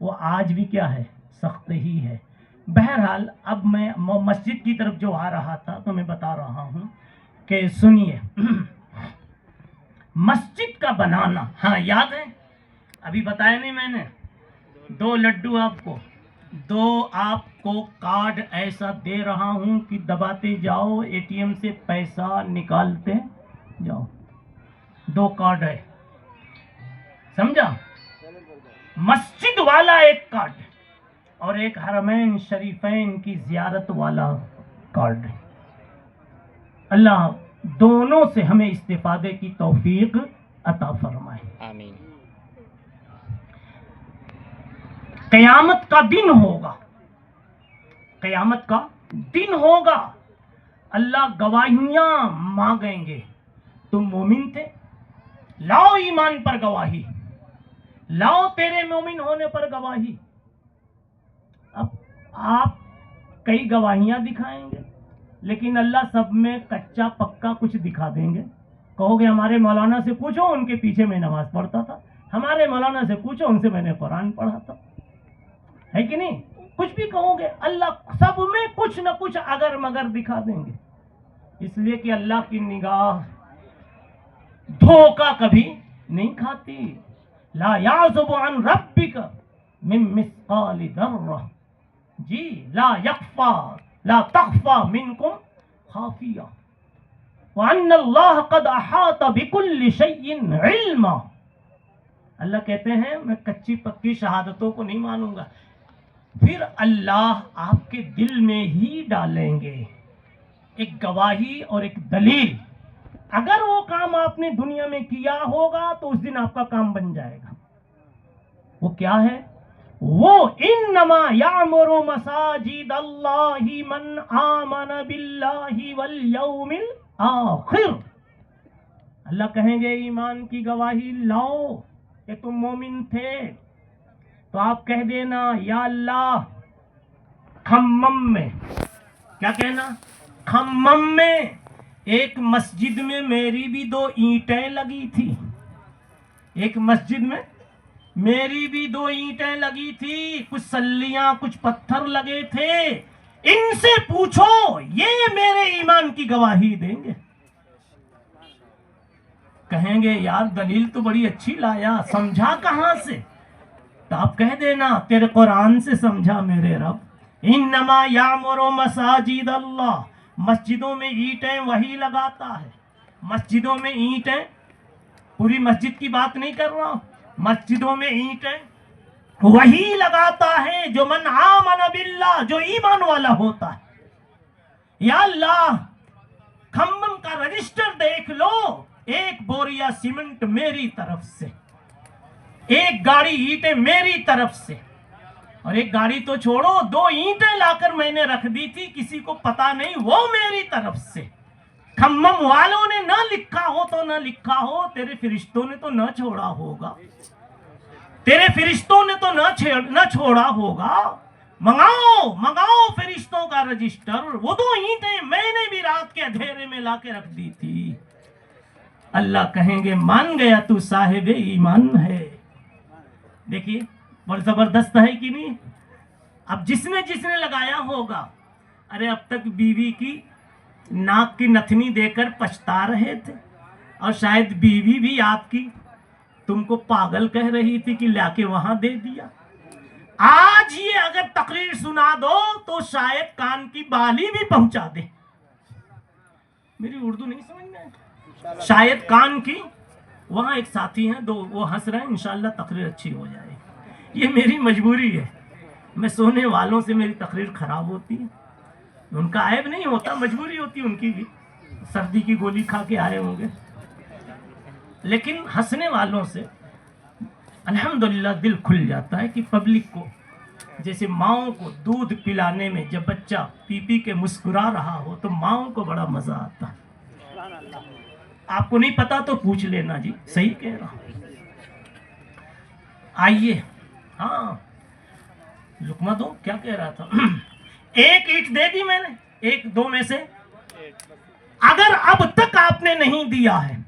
وہ آج بھی کیا ہے؟ سخت ہی ہے۔ بہرحال اب میں مسجد کی طرف جو آ رہا تھا تو میں بتا رہا ہوں کہ سنیے، مسجد کا بنانا، ہاں یاد ہے ابھی بتایا نہیں میں نے، 2 لڈو آپ کو، 2 آپ کو کارڈ ایسا دے رہا ہوں کہ دباتے جاؤ، اے ٹی ایم سے پیسہ نکالتے جاؤ، 2 کارڈ ہے، سمجھا؟ مسجد والا ایک کارڈ اور ایک حرمین شریفین کی زیارت والا کارڈ۔ اللہ دونوں سے ہمیں استفادے کی توفیق عطا فرمائے، آمین۔ قیامت کا دن ہوگا، قیامت کا دن ہوگا، اللہ گواہیاں مانگیں گے، تم مومن تھے، لاؤ ایمان پر گواہی، لاؤ تیرے مومن ہونے پر گواہی۔ آپ کئی گواہیاں دکھائیں گے لیکن اللہ سب میں کچا پکا کچھ دکھا دیں گے. کہو گے ہمارے مولانا سے پوچھو ان کے پیچھے میں نماز پڑھتا تھا, ہمارے مولانا سے پوچھو ان سے میں نے قرآن پڑھا تھا, ہے کہ نہیں؟ کچھ بھی کہو گے, اللہ سب میں کچھ نہ کچھ اگر مگر دکھا دیں گے. اس لیے کہ اللہ کی نگاہ دھوکہ کبھی نہیں کھاتی. لا یعزب عن ربک من مثقال ذرہ, جی لا یخفا لا تخفا منکم خافیہ وان اللہ قد احاط بکل شیء علما. اللہ کہتے ہیں میں کچی پکی شہادتوں کو نہیں مانوں گا. پھر اللہ آپ کے دل میں ہی ڈالیں گے ایک گواہی اور ایک دلیل. اگر وہ کام آپ نے دنیا میں کیا ہوگا تو اس دن آپ کا کام بن جائے گا. وہ کیا ہے؟ وہ انما یعمر مساجد اللہ من آمن باللہ والیوم الاخر. اللہ کہیں گے ایمان کی گواہی لاؤ کہ تم مومن تھے, تو آپ کہہ دینا یا اللہ کھمم میں, کیا کہنا؟ کھمم میں ایک مسجد میں میری بھی 2 اینٹیں لگی تھی, ایک مسجد میں میری بھی 2 اینٹیں لگی تھی, کچھ سلیاں کچھ پتھر لگے تھے, ان سے پوچھو یہ میرے ایمان کی گواہی دیں گے. کہیں گے یار دلیل تو بڑی اچھی لایا, سمجھا کہاں سے؟ تو آپ کہہ دینا تیرے قرآن سے سمجھا میرے رب. انما یعمر مساجد اللہ, مسجدوں میں اینٹیں وہی لگاتا ہے. مسجدوں میں اینٹیں, پوری مسجد کی بات نہیں کر رہا ہوں, مسجدوں میں اینٹیں وہی لگاتا ہے جو من آمن باللہ, جو ایمان والا ہوتا ہے. یا اللہ کھمم کا رجسٹر دیکھ لو, ایک بوریا سیمنٹ میری طرف سے, ایک گاڑی اینٹیں میری طرف سے, اور ایک گاڑی تو چھوڑو 2 اینٹیں لا کر میں نے رکھ دی تھی, کسی کو پتا نہیں, وہ میری طرف سے. کھمم والوں نے نہ لکھا ہو تو نہ لکھا ہو, تیرے فرشتوں نے تو نہ چھوڑا ہوگا, تیرے فرشتوں نے تو نہ چھوڑا ہوگا. منگاؤ فرشتوں کا رجسٹر. وہ 2 اینٹیں میں نے بھی رات کے اندھیرے میں لا کے رکھ دی تھی. اللہ کہیں گے مان گیا تو صاحب ایمان ہے. دیکھیے بڑا زبردست ہے کہ نہیں؟ اب جس نے لگایا ہوگا, ارے اب تک بیوی کی ناک کی نتھنی دے کر پچھتا رہے تھے, اور شاید بیوی بھی آپ کی تم کو پاگل کہہ رہی تھی کہ لا کے وہاں دے دیا. آج یہ اگر تقریر سنا دو تو شاید کان کی بالی بھی پہنچا دے. میری اردو نہیں سمجھ میں, شاید کان کی. وہاں ایک ساتھی ہیں 2, وہ ہنس رہے ہیں, انشاءاللہ تقریر اچھی ہو جائے. یہ میری مجبوری ہے, میں سونے والوں سے میری تقریر خراب ہوتی ہے, ان کا عیب نہیں ہوتا, مجبوری ہوتی ان کی بھی, سردی کی گولی کھا کے آئے ہوں گے. لیکن ہنسنے والوں سے الحمدللہ دل کھل جاتا ہے کہ پبلک کو, جیسے ماؤں کو دودھ پلانے میں جب بچہ پی پی کے مسکرا رہا ہو تو ماؤں کو بڑا مزہ آتا ہے. آپ کو نہیں پتا تو پوچھ لینا جی, صحیح کہہ رہا ہوں. آئیے, ہاں لقمہ دو, کیا کہہ رہا تھا؟ 1 اینٹ دے دی میں نے, 1-2 میں سے. اگر اب تک آپ نے نہیں دیا ہے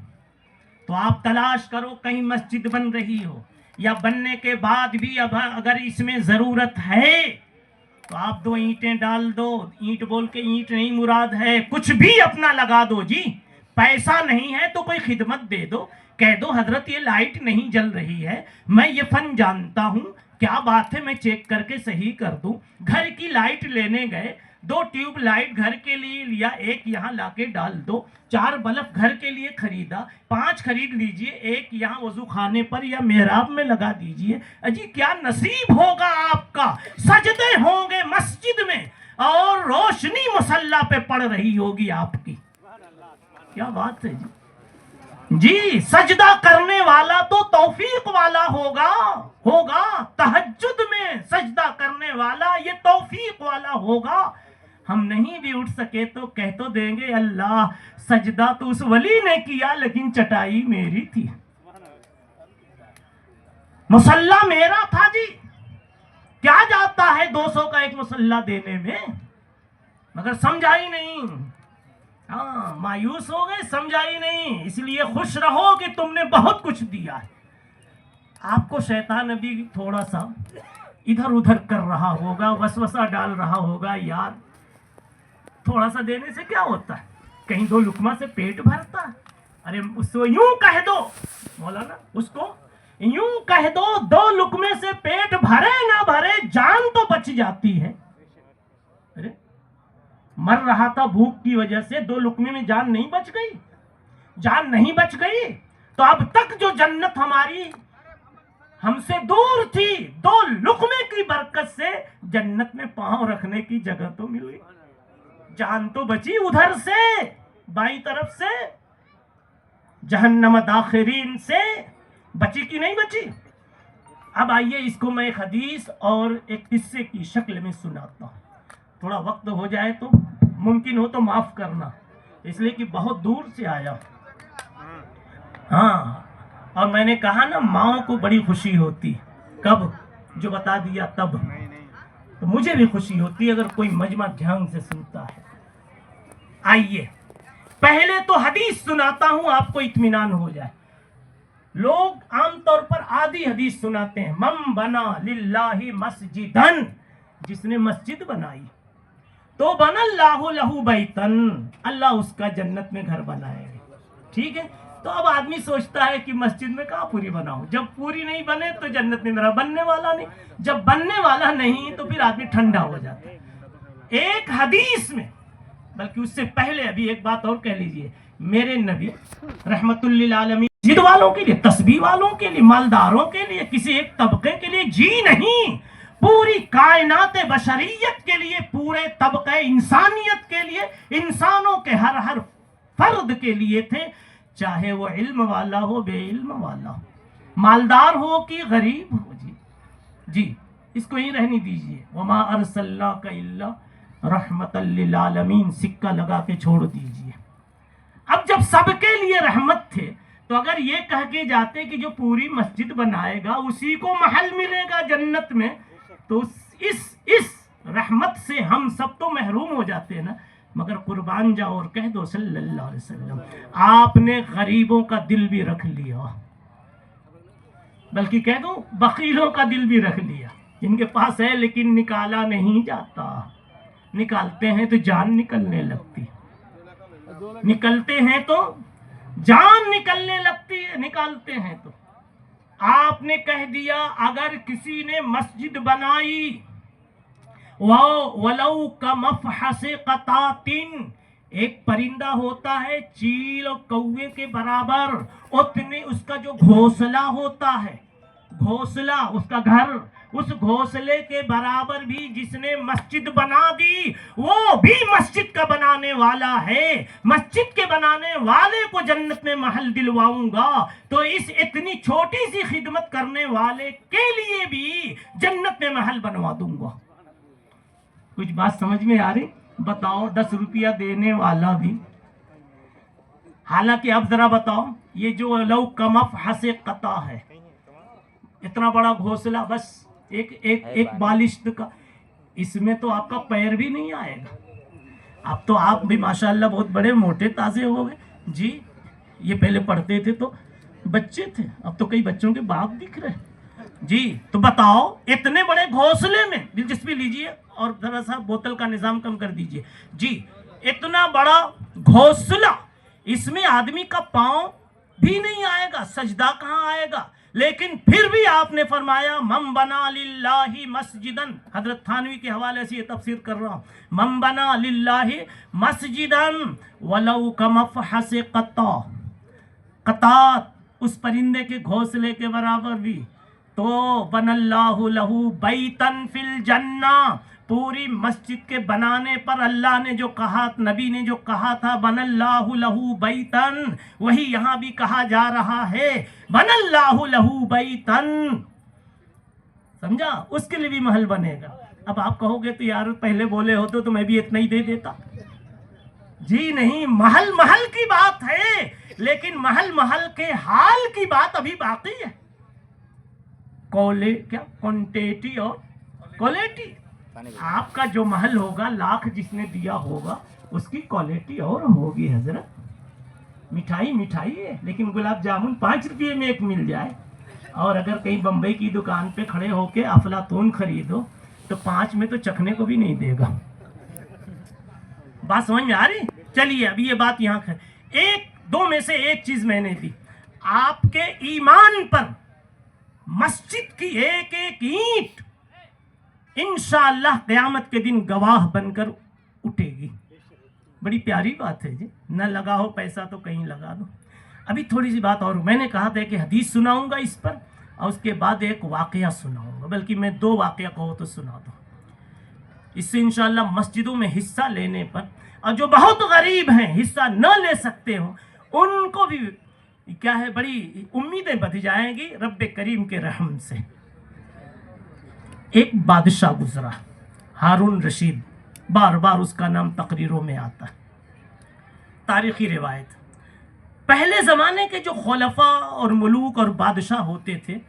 تو آپ تلاش کرو, کہیں مسجد بن رہی ہو یا بننے کے بعد بھی اب اگر اس میں ضرورت ہے تو آپ 2 اینٹیں ڈال دو. اینٹ بول کے اینٹ نہیں مراد ہے, کچھ بھی اپنا لگا دو جی. پیسہ نہیں ہے تو کوئی خدمت دے دو, کہہ دو حضرت یہ لائٹ نہیں جل رہی ہے, میں یہ فن جانتا ہوں, کیا بات ہے میں چیک کر کے صحیح کر دوں. گھر کی لائٹ لینے گئے, 2 ٹیوب لائٹ گھر کے لیے لیا, 1 یہاں لا کے ڈال دو. 4 بلب گھر کے لیے خریدا, 5 خرید لیجئے, 1 یہاں وضو خانے پر یا محراب میں لگا دیجئے. اجی کیا نصیب ہوگا آپ کا, سجدے ہوں گے مسجد میں اور روشنی مصلی پہ پڑ رہی ہوگی آپ کی. کیا بات ہے جی, سجدہ کرنے والا تو توفیق والا ہوگا. تہجد میں سجدہ کرنے والا یہ توفیق والا ہوگا. ہم نہیں بھی اٹھ سکے تو کہہ تو دیں گے اللہ سجدہ تو اس ولی نے کیا لیکن چٹائی میری تھی, مصلی میرا تھا جی. کیا جاتا ہے 200 کا ایک مسلح دینے میں؟ مگر سمجھا ہی نہیں. ہاں مایوس ہو گئے, سمجھا ہی نہیں. اس لیے خوش رہو کہ تم نے بہت کچھ دیا ہے. آپ کو شیطان ابھی تھوڑا سا ادھر ادھر کر رہا ہوگا, وسوسہ ڈال رہا ہوگا, یار تھوڑا سا دینے سے کیا ہوتا ہے, کہیں 2 لقمہ سے پیٹ بھرتا ہے. ارے اس کو یوں کہہ دو مولانا, اس کو یوں کہہ دو 2 لقمے سے پیٹ بھرے نہ بھرے جان تو بچ جاتی ہے. ارے مر رہا تھا بھوک کی وجہ سے, 2 لقمے میں جان نہیں بچ گئی؟ جان نہیں بچ گئی تو اب تک جو جنت ہماری ہم سے دور تھی, 2 لقمے کی برکت سے جنت میں پاؤں رکھنے کی جگہ تو مل گئی. جان تو بچی ادھر سے, بائیں طرف سے, جہنم داخرین سے بچی کی نہیں بچی. اب آئیے اس کو میں ایک حدیث اور ایک قصے کی شکل میں سناتا ہوں. تھوڑا وقت ہو جائے تو ممکن ہو تو معاف کرنا, اس لیے کہ بہت دور سے آیا. ہاں, اور میں نے کہا نا ماں کو بڑی خوشی ہوتی. کب؟ جو بتا دیا تب. تو مجھے بھی خوشی ہوتی اگر کوئی مجمع دھیان سے سنتا ہے. آئیے پہلے تو حدیث سناتا ہوں, آپ کو اطمینان ہو جائے. لوگ عام طور پر آدھی حدیث سناتے ہیں, من بنا للہ مسجدن, جس نے مسجد بنائی تو بنا اللہ لہو بیتن, اللہ اس کا جنت میں گھر بنائے گا. ٹھیک ہے, تو اب آدمی سوچتا ہے کہ مسجد میں کہاں پوری بناؤں, جب پوری نہیں بنے تو جنت میں میرا بننے والا نہیں, جب بننے والا نہیں تو پھر آدمی ٹھنڈا ہو جاتا ہے. ایک حدیث میں, بلکہ اس سے پہلے ابھی ایک بات اور کہہ لیجئے, میرے نبی رحمت للعالمین مسجد والوں کے لیے, تسبیح والوں کے لیے, مالداروں کے لیے, کسی ایک طبقے کے لیے جی نہیں, پوری کائنات بشریت کے لیے, پورے طبقے انسانیت کے لیے, انسانوں کے ہر فرد کے لیے تھے, چاہے وہ علم والا ہو بے علم والا ہو, مالدار ہو کہ غریب ہو. جی اس کو ہی رہنی دیجئے. وما ارسلناک الا رحمت للعالمین, سکہ لگا کے چھوڑ دیجئے. اب جب سب کے لیے رحمت تھے تو اگر یہ کہہ کے جاتے کہ جو پوری مسجد بنائے گا اسی کو محل ملے گا جنت میں, تو اس رحمت سے ہم سب تو محروم ہو جاتے ہیں نا. مگر قربان جاؤ اور کہہ دو صلی اللہ علیہ وسلم, آپ نے غریبوں کا دل بھی رکھ لیا, بلکہ کہہ دو بخیلوں کا دل بھی رکھ لیا, جن کے پاس ہے لیکن نکالا نہیں جاتا. نکالتے ہیں تو جان نکلنے لگتی, نکلتے ہیں تو جان نکلنے لگتی ہے, نکالتے ہیں تو. آپ نے کہہ دیا اگر کسی نے مسجد بنائی وَلَوْ كَمَفْحَسِ قَطَاتٍ, ایک پرندہ ہوتا ہے چیل اور کوے کے برابر, اتنے اس کا جو گھونسلہ ہوتا ہے, گھونسلہ اس کا گھر, اس گھونسلے کے برابر بھی جس نے مسجد بنا دی وہ بھی مسجد کا بنانے والا ہے. مسجد کے بنانے والے کو جنت میں محل دلواؤں گا, تو اس اتنی چھوٹی سی خدمت کرنے والے کے لیے بھی جنت میں محل بنوا دوں گا. کچھ بات سمجھ میں آ رہی؟ بتاؤ 10 روپیہ دینے والا بھی, حالانکہ اب ذرا بتاؤ یہ جو لو کمفحس قطع ہے, اتنا بڑا گھونسلہ بس ایک بالشت کا, اس میں تو آپ کا پیر بھی نہیں آئے گا. اب تو آپ بھی ماشاءاللہ بہت بڑے موٹے تازے ہو گئے. جی یہ پہلے پڑھتے تھے تو بچے تھے, اب تو کئی بچوں کے باپ دکھ رہے. جی تو بتاؤ اتنے بڑے گھونسلے میں, دلچسپی لیجئے اور ذرا سا بوتل کا نظام کم کر دیجئے. جی اتنا بڑا گھونسلہ, اس میں آدمی کا پاؤں بھی نہیں آئے گا, سجدہ کہاں آئے گا, لیکن پھر بھی آپ نے فرمایا من بنا للہ مسجدن, حضرت تھانوی کے حوالے سے یہ تفسیر کر رہا ہوں, من بنا للہ مسجدن ولو کمفحس قطع, قطات اس پرندے کے گھونسلے کے برابر بھی, تو بن اللہ لہو بیتن فی الجنہ, پوری مسجد کے بنانے پر اللہ نے جو کہا, نبی نے جو کہا تھا بن اللہ لہو بیتن, وہی یہاں بھی کہا جا رہا ہے بن اللہ لہو بیتن. سمجھا, اس کے لیے بھی محل بنے گا. اب آپ کہو گے تو یار پہلے بولے ہوتے تو میں بھی اتنا ہی دے دیتا. جی نہیں, محل محل کی بات ہے, لیکن محل محل کے حال کی بات ابھی باقی ہے. کیا کوانٹیٹی اور क्वालिटी। आपका जो महल होगा, लाख जिसने दिया होगा, उसकी क्वालिटी और होगी हजरत। मिठाई मिठाई है, लेकिन गुलाब जामुन 5 रुपये में एक मिल जाए, और अगर कहीं बम्बई की दुकान पे खड़े होके अफलातून खरीदो तो 5 में तो चखने को भी नहीं देगा। बात समझ में आ रही? चलिए अभी ये बात यहाँ एक दो में से एक चीज मैंने दी, आपके ईमान पर मस्जिद की एक एक ईंट इंशाअल्लाह क़यामत के दिन गवाह बनकर उठेगी। बड़ी प्यारी बात है जी, न लगा हो पैसा तो कहीं लगा दो। अभी थोड़ी सी बात और, मैंने कहा था कि हदीस सुनाऊंगा इस पर, और उसके बाद एक वाकया सुनाऊंगा, बल्कि मैं 2 वाकया कहो तो सुना दूं। इससे इंशाअल्लाह मस्जिदों में हिस्सा लेने पर, और जो बहुत गरीब हैं हिस्सा न ले सकते हो, उनको भी क्या है बड़ी उम्मीदें बंध जाएंगी रब्बे करीम के रहम से। एक बादशाह गुजरा, हारून रशीद, बार बार उसका नाम तकरीरों में आता है, तारीखी रिवायत। पहले ज़माने के जो खुलफा और मुलूक और बादशाह होते थे,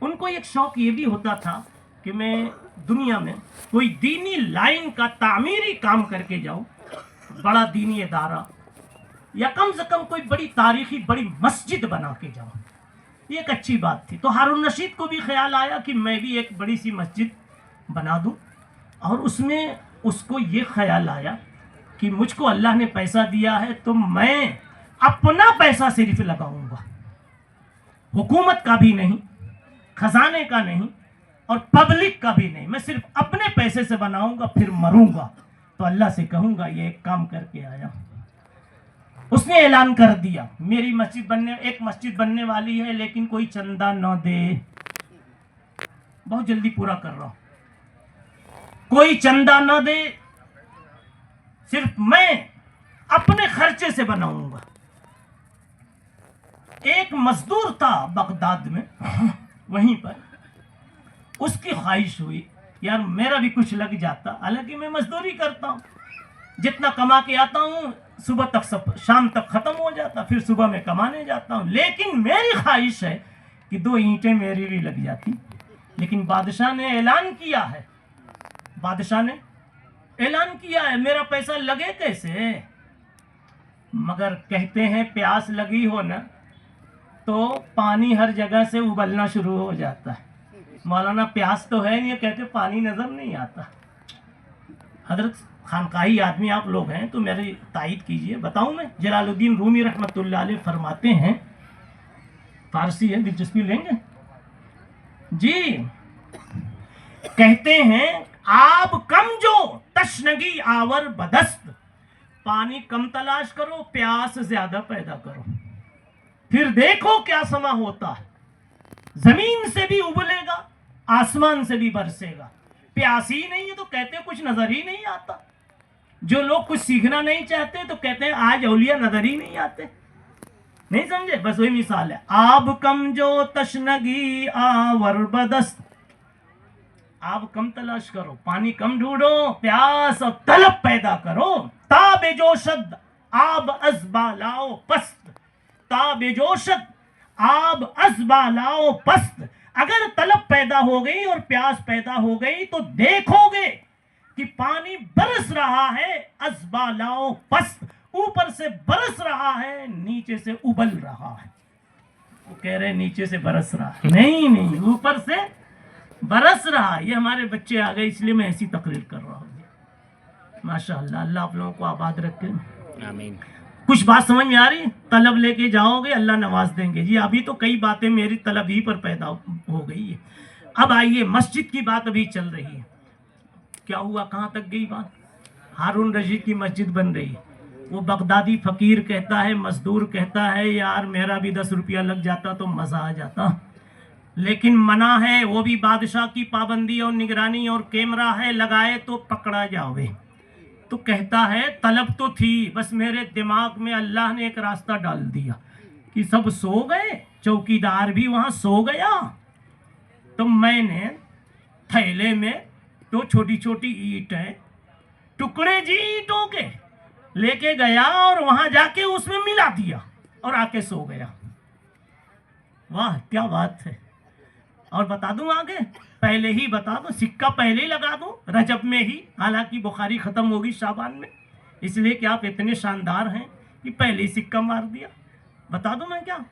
उनको एक शौक़ ये भी होता था कि मैं दुनिया में कोई दीनी लाइन का तामीरी काम करके जाऊं, बड़ा दीनी इदारा, या कम से कम कोई बड़ी तारीखी बड़ी मस्जिद बना के जाऊं। ये एक अच्छी बात थी। तो हारून रशीद को भी ख्याल आया कि मैं भी एक बड़ी सी मस्जिद बना दूं, और उसमें उसको ये ख्याल आया कि मुझको अल्लाह ने पैसा दिया है तो मैं अपना पैसा सिर्फ लगाऊंगा, हुकूमत का भी नहीं, खजाने का नहीं, और पब्लिक का भी नहीं, मैं सिर्फ अपने पैसे से बनाऊंगा, फिर मरूंगा तो अल्लाह से कहूंगा ये एक काम करके आया। उसने ऐलान कर दिया मेरी एक मस्जिद बनने वाली है, लेकिन कोई चंदा न दे, बहुत जल्दी पूरा कर रहा हूं, कोई चंदा न दे, सिर्फ मैं अपने खर्चे से बनाऊंगा। एक मजदूर था बगदाद में, वहीं पर उसकी ख्वाहिश हुई यार मेरा भी कुछ लग जाता, हालांकि मैं मजदूरी करता हूं, जितना कमा के आता हूं सुबह तक सब शाम तक खत्म हो जाता, फिर सुबह में कमाने जाता हूं, लेकिन मेरी ख्वाहिश है कि 2 ईंटें मेरी भी लग जाती। लेकिन बादशाह ने ऐलान किया है, मेरा पैसा लगे कैसे? मगर कहते हैं प्यास लगी हो ना तो पानी हर जगह से उबलना शुरू हो जाता है। मौलाना प्यास तो है नहीं, कहते पानी नजर नहीं आता। हजरत खानकाही आदमी आप लोग हैं तो मेरी तायीद कीजिए, बताऊं मैं। जलालुद्दीन रूमी रहमतुल्लाह अलैह फरमाते हैं, फारसी है, दिलचस्पी लेंगे जी, कहते हैं आब कम जो तशनगी आवर बदस्त, पानी कम तलाश करो, प्यास ज्यादा पैदा करो, फिर देखो क्या समा होता है। जमीन से भी उबलेगा, आसमान से भी बरसेगा। प्यास ही नहीं है तो कहते हैं कुछ नजर ही नहीं आता। जो लोग कुछ सीखना नहीं चाहते तो कहते हैं आज औलिया नजर ही नहीं आते। नहीं समझे? बस वही मिसाल है। आब कम जो तशनगी आवर बदस्त, आब कम तलाश करो, पानी कम ढूंढो, प्यास और तलब पैदा करो। ताबे जोशद आब अज़बा लाओ पस्त, ताबे जोशद आब अज़बा लाओ पस्त। अगर तलब पैदा हो गई और प्यास पैदा हो गई तो देखोगे कि पानी बरस रहा है, अज़बा लाओ पस्त, ऊपर से बरस रहा है, नीचे से उबल रहा है। वो कह रहे नीचे से बरस रहा है, नहीं ऊपर से बरस रहा है। ये हमारे बच्चे आ गए इसलिए मैं ऐसी तकरीर कर रहा हूँ। माशाअल्लाह, अल्लाह आप लोगों को आबाद रखे, आमीन। कुछ बात समझ में आ रही? तलब लेके जाओगे अल्लाह नवाज देंगे जी। अभी तो कई बातें मेरी तलब ही पर पैदा हो गई है। अब आइए, मस्जिद की बात अभी चल रही है। क्या हुआ, कहाँ तक गई बात? हारून रशीद की मस्जिद बन रही है। वो बगदादी फकीर कहता है, मजदूर कहता है यार मेरा भी 10 रुपया लग जाता तो मजा आ जाता, लेकिन मना है, वो भी बादशाह की पाबंदी और निगरानी और कैमरा है, लगाए तो पकड़ा जाओगे। तो कहता है तलब तो थी, बस मेरे दिमाग में अल्लाह ने एक रास्ता डाल दिया कि सब सो गए, चौकीदार भी वहां सो गया, तो मैंने थैले में तो छोटी छोटी ईंटें, टुकड़े जी ईंटों के लेके गया और वहां जाके उसमें मिला दिया और आके सो गया। वाह क्या बात है। और बता दूं आगे, पहले ही बता दूं, सिक्का पहले ही लगा दूं रजब में ही, हालांकि बुखारी खत्म होगी शाबान में, इसलिए कि आप इतने शानदार हैं कि पहले ही सिक्का मार दिया। बता दूं मैं क्या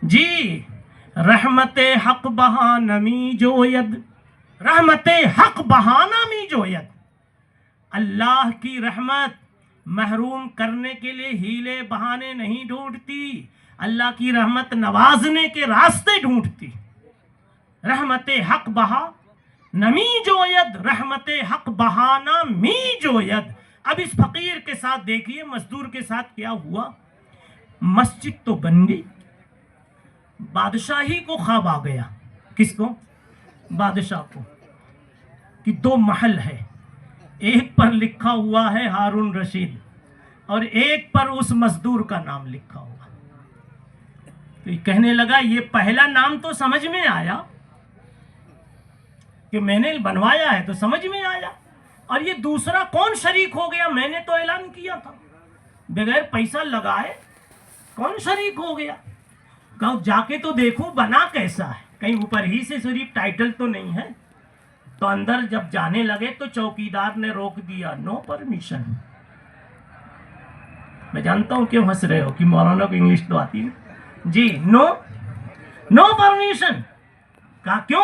जी, रहमते हक बहानमी जोयद, रहमते हक बहानमी जोयद, अल्लाह की रहमत महरूम करने के लिए हीले बहाने नहीं ढूंढती, अल्लाह की रहमत नवाजने के रास्ते ढूंढती। रहमते हक बहा नमी जोयद, रहमते हक बहाना मी जोयद। अब इस फकीर के साथ देखिए, मजदूर के साथ क्या हुआ। मस्जिद तो बन गई, बादशाही को ख्वाब आ गया। किसको? बादशाह को, कि 2 महल है, एक पर लिखा हुआ है हारून रशीद और एक पर उस मजदूर का नाम लिखा हुआ। तो ये कहने लगा, ये पहला नाम तो समझ में आया कि मैंने बनवाया है, तो समझ में आया, और ये दूसरा कौन शरीक हो गया? मैंने तो ऐलान किया था, बगैर पैसा लगाए कौन शरीक हो गया? कहो जाके तो देखूं बना कैसा है, कहीं ऊपर ही से सिर्फ टाइटल तो नहीं है। तो अंदर जब जाने लगे तो चौकीदार ने रोक दिया, नो परमिशन। मैं जानता हूं क्यों हंस रहे हो, कि मौलाना को इंग्लिश तो आती है जी। No permission. कहा क्यों?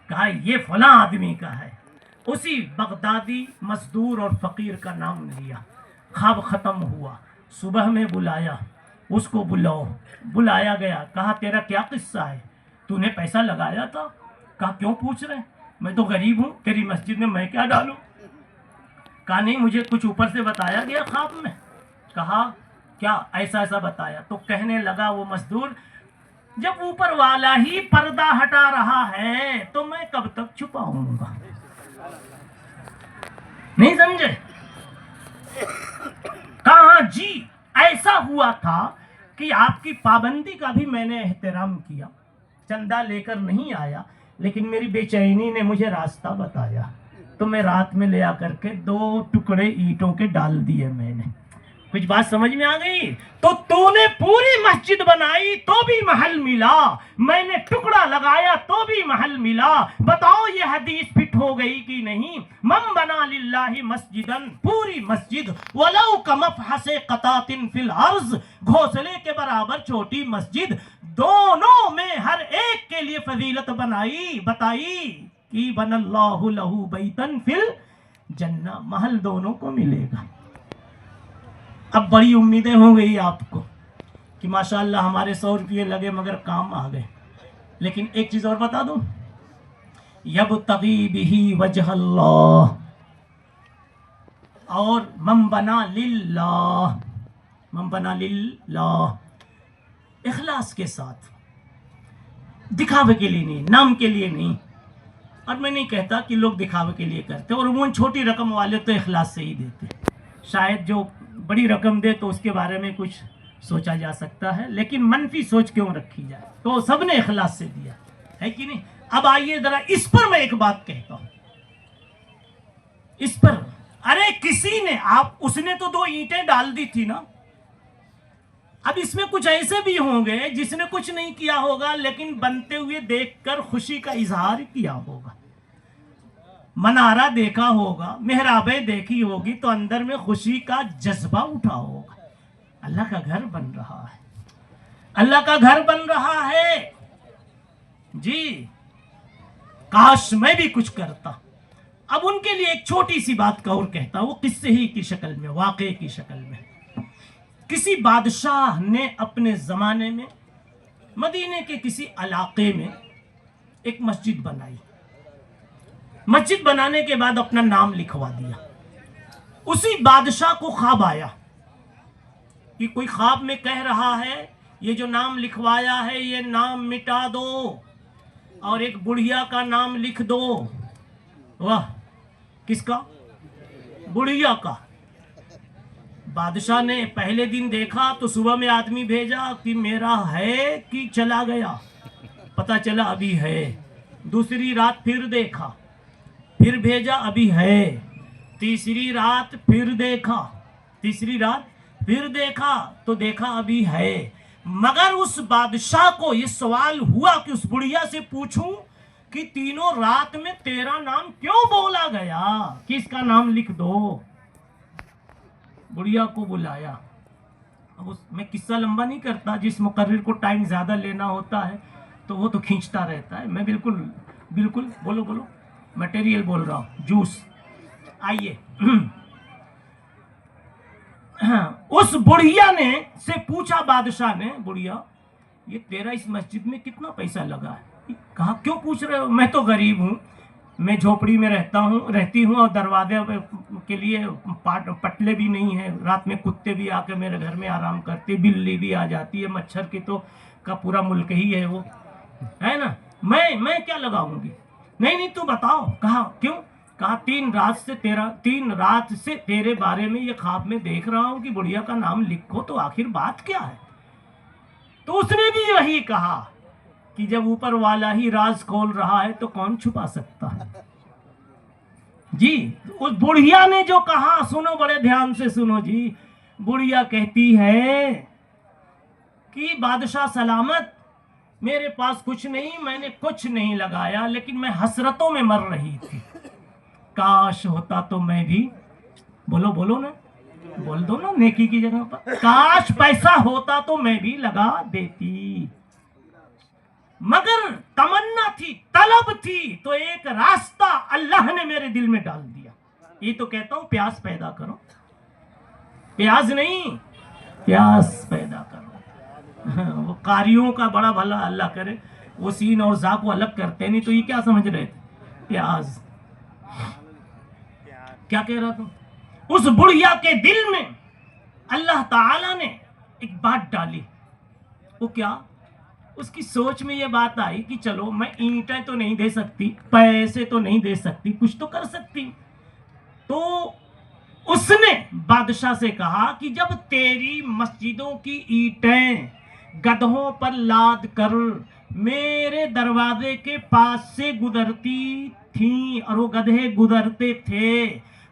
कहा ये फला आदमी का है। उसी बगदादी मजदूर और फकीर का नाम लिया। ख्वाब खत्म हुआ, सुबह में बुलाया, उसको बुलाओ। बुलाया गया, कहा तेरा क्या किस्सा है, तूने पैसा लगाया था? कहा क्यों पूछ रहे, मैं तो गरीब हूँ, तेरी मस्जिद में मैं क्या डालूं? कहा नहीं, मुझे कुछ ऊपर से बताया गया ख्वाब में। कहा क्या? ऐसा ऐसा बताया। तो कहने लगा वो मजदूर, जब ऊपर वाला ही पर्दा हटा रहा है तो मैं कब तक छुपाऊंगा? नहीं समझे? कहा जी ऐसा हुआ था कि आपकी पाबंदी का भी मैंने एहतराम किया, चंदा लेकर नहीं आया, लेकिन मेरी बेचैनी ने मुझे रास्ता बताया, तो मैं रात में ले आकर के 2 टुकड़े ईंटों के डाल दिए मैंने। कुछ बात समझ में आ गई? तो तूने पूरी मस्जिद बनाई तो भी महल मिला, मैंने टुकड़ा लगाया तो भी महल मिला। बताओ ये हदीस फिट हो गई कि नहीं? मन बना लिल्लाहि मस्जिदन, पूरी मस्जिद, वलौ कमफहसे कतातिन फिल अर्ज, घोंसले के बराबर छोटी मस्जिद, दोनों में हर एक के लिए फजीलत बनाई, बताई कि बनल्लाहु लहू बैतन फिल जन्नह, महल दोनों को मिलेगा। अब बड़ी उम्मीदें हो गई आपको कि माशाअल्लाह हमारे 100 रुपये लगे मगर काम आ गए। लेकिन एक चीज और बता दूं, यबतगी बिही वजह अल्लाह, और मन बना लिल्लाह, मन बना लिल्लाह, इखलास के साथ, दिखावे के लिए नहीं, नाम के लिए नहीं। और मैं नहीं कहता कि लोग दिखावे के लिए करते, और उन छोटी रकम वाले तो इखलास से ही देते। शायद जो बड़ी रकम दे तो उसके बारे में कुछ सोचा जा सकता है, लेकिन मनफी सोच क्यों रखी जाए? तो सबने इखलास से दिया है कि नहीं? अब आइए जरा इस पर मैं एक बात कहता हूं, इस पर, अरे किसी ने, आप उसने तो 2 ईंटें डाल दी थी ना। अब इसमें कुछ ऐसे भी होंगे जिसने कुछ नहीं किया होगा, लेकिन बनते हुए देखकर खुशी का इजहार किया होगा। मनारा देखा होगा, मेहराबें देखी होगी, तो अंदर में खुशी का जज्बा उठा होगा। अल्लाह का घर बन रहा है, अल्लाह का घर बन रहा है जी, काश मैं भी कुछ करता। अब उनके लिए एक छोटी सी बात का और कहता, वो किस्से ही की शक्ल में, वाक़े की शक्ल में। किसी बादशाह ने अपने जमाने में मदीने के किसी इलाके में एक मस्जिद बनाई। मस्जिद बनाने के बाद अपना नाम लिखवा दिया। उसी बादशाह को ख्वाब आया कि कोई ख्वाब में कह रहा है ये जो नाम लिखवाया है ये नाम मिटा दो और एक बुढ़िया का नाम लिख दो। वाह, किसका? बुढ़िया का। बादशाह ने पहले दिन देखा तो सुबह में आदमी भेजा कि मेरा है कि चला गया, पता चला अभी है। दूसरी रात फिर देखा, फिर भेजा अभी है। तीसरी रात फिर देखा, तीसरी रात फिर देखा तो देखा अभी है। मगर उस बादशाह को ये सवाल हुआ कि उस बुढ़िया से पूछूं कि तीनों रात में तेरा नाम क्यों बोला गया, कि इसका नाम लिख दो। बुढ़िया को बुलाया। अब मैं किस्सा लंबा नहीं करता, जिस मुकर्रिर को टाइम ज़्यादा लेना होता है तो वो तो खींचता रहता है। मैं बिल्कुल बोलो मटेरियल बोल रहा हूँ, जूस। आइए उस बुढ़िया ने से पूछा बादशाह ने, बुढ़िया ये तेरा इस मस्जिद में कितना पैसा लगा है? कहा क्यों पूछ रहे हो, मैं तो गरीब हूँ, मैं झोपड़ी में रहती हूँ और दरवाजे के लिए पटले भी नहीं है, रात में कुत्ते भी आके मेरे घर में आराम करते, बिल्ली भी आ जाती है, मच्छर की तो का पूरा मुल्क ही है वो, है ना, मैं क्या लगाऊंगी? नहीं तू बताओ। कहा क्यों? कहा 3 रात से तेरे बारे में ये ख्वाब में देख रहा हूं कि बुढ़िया का नाम लिखो, तो आखिर बात क्या है? तो उसने भी वही कहा कि जब ऊपर वाला ही राज खोल रहा है तो कौन छुपा सकता है। जी उस बुढ़िया ने जो कहा, सुनो बड़े ध्यान से सुनो जी। बुढ़िया कहती है कि बादशाह सलामत, मेरे पास कुछ नहीं, मैंने कुछ नहीं लगाया, लेकिन मैं हसरतों में मर रही थी। काश होता तो मैं भी, बोलो ना, बोल दो ना नेकी की जगह पर, काश पैसा होता तो मैं भी लगा देती। मगर तमन्ना थी, तलब थी, तो एक रास्ता अल्लाह ने मेरे दिल में डाल दिया। ये तो कहता हूं प्यास पैदा करो, प्याज नहीं, प्यास पैदा करो। वो कारियों का बड़ा भला अल्लाह करे, वो सीन और जा को अलग करते नहीं, तो ये क्या समझ रहे थे? प्याज। क्या कह रहा था? उस बुढ़िया के दिल में अल्लाह ताला ने एक बात डाली। वो क्या? उसकी सोच में ये बात आई कि चलो मैं ईंटें तो नहीं दे सकती, पैसे तो नहीं दे सकती, कुछ तो कर सकती। तो उसने बादशाह से कहा कि जब तेरी मस्जिदों की ईंटें गधों पर लाद कर मेरे दरवाजे के पास से गुजरती थी और वो गधे गुजरते थे,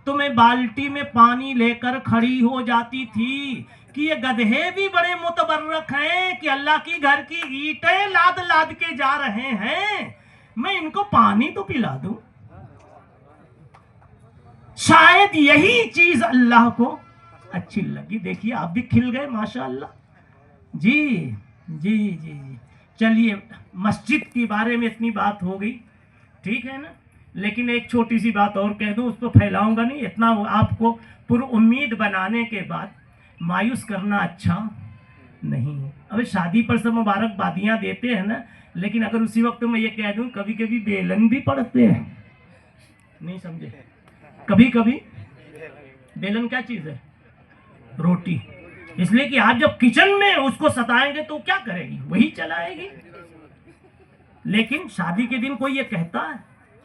तो मैं बाल्टी में पानी लेकर खड़ी हो जाती थी कि ये गधे भी बड़े मुतबर्रक हैं कि अल्लाह की घर की ईंटें लाद लाद के जा रहे हैं, मैं इनको पानी तो पिला दूं। शायद यही चीज अल्लाह को अच्छी लगी। देखिए आप भी खिल गए माशाअल्लाह। जी। चलिए मस्जिद के बारे में इतनी बात हो गई, ठीक है ना, लेकिन एक छोटी सी बात और कह दूं, उसको फैलाऊंगा नहीं इतना, आपको पुरुम्मीद बनाने के बाद मायूस करना अच्छा नहीं है। अब शादी पर सब मुबारकबादियाँ देते हैं ना, लेकिन अगर उसी वक्त मैं ये कह दूं कभी कभी बेलन भी पड़ते हैं, नहीं समझे? कभी कभी बेलन क्या चीज़ है? रोटी। इसलिए कि आप जब किचन में उसको सताएंगे तो क्या करेगी? वही चलाएगी। लेकिन शादी के दिन कोई ये कहता है,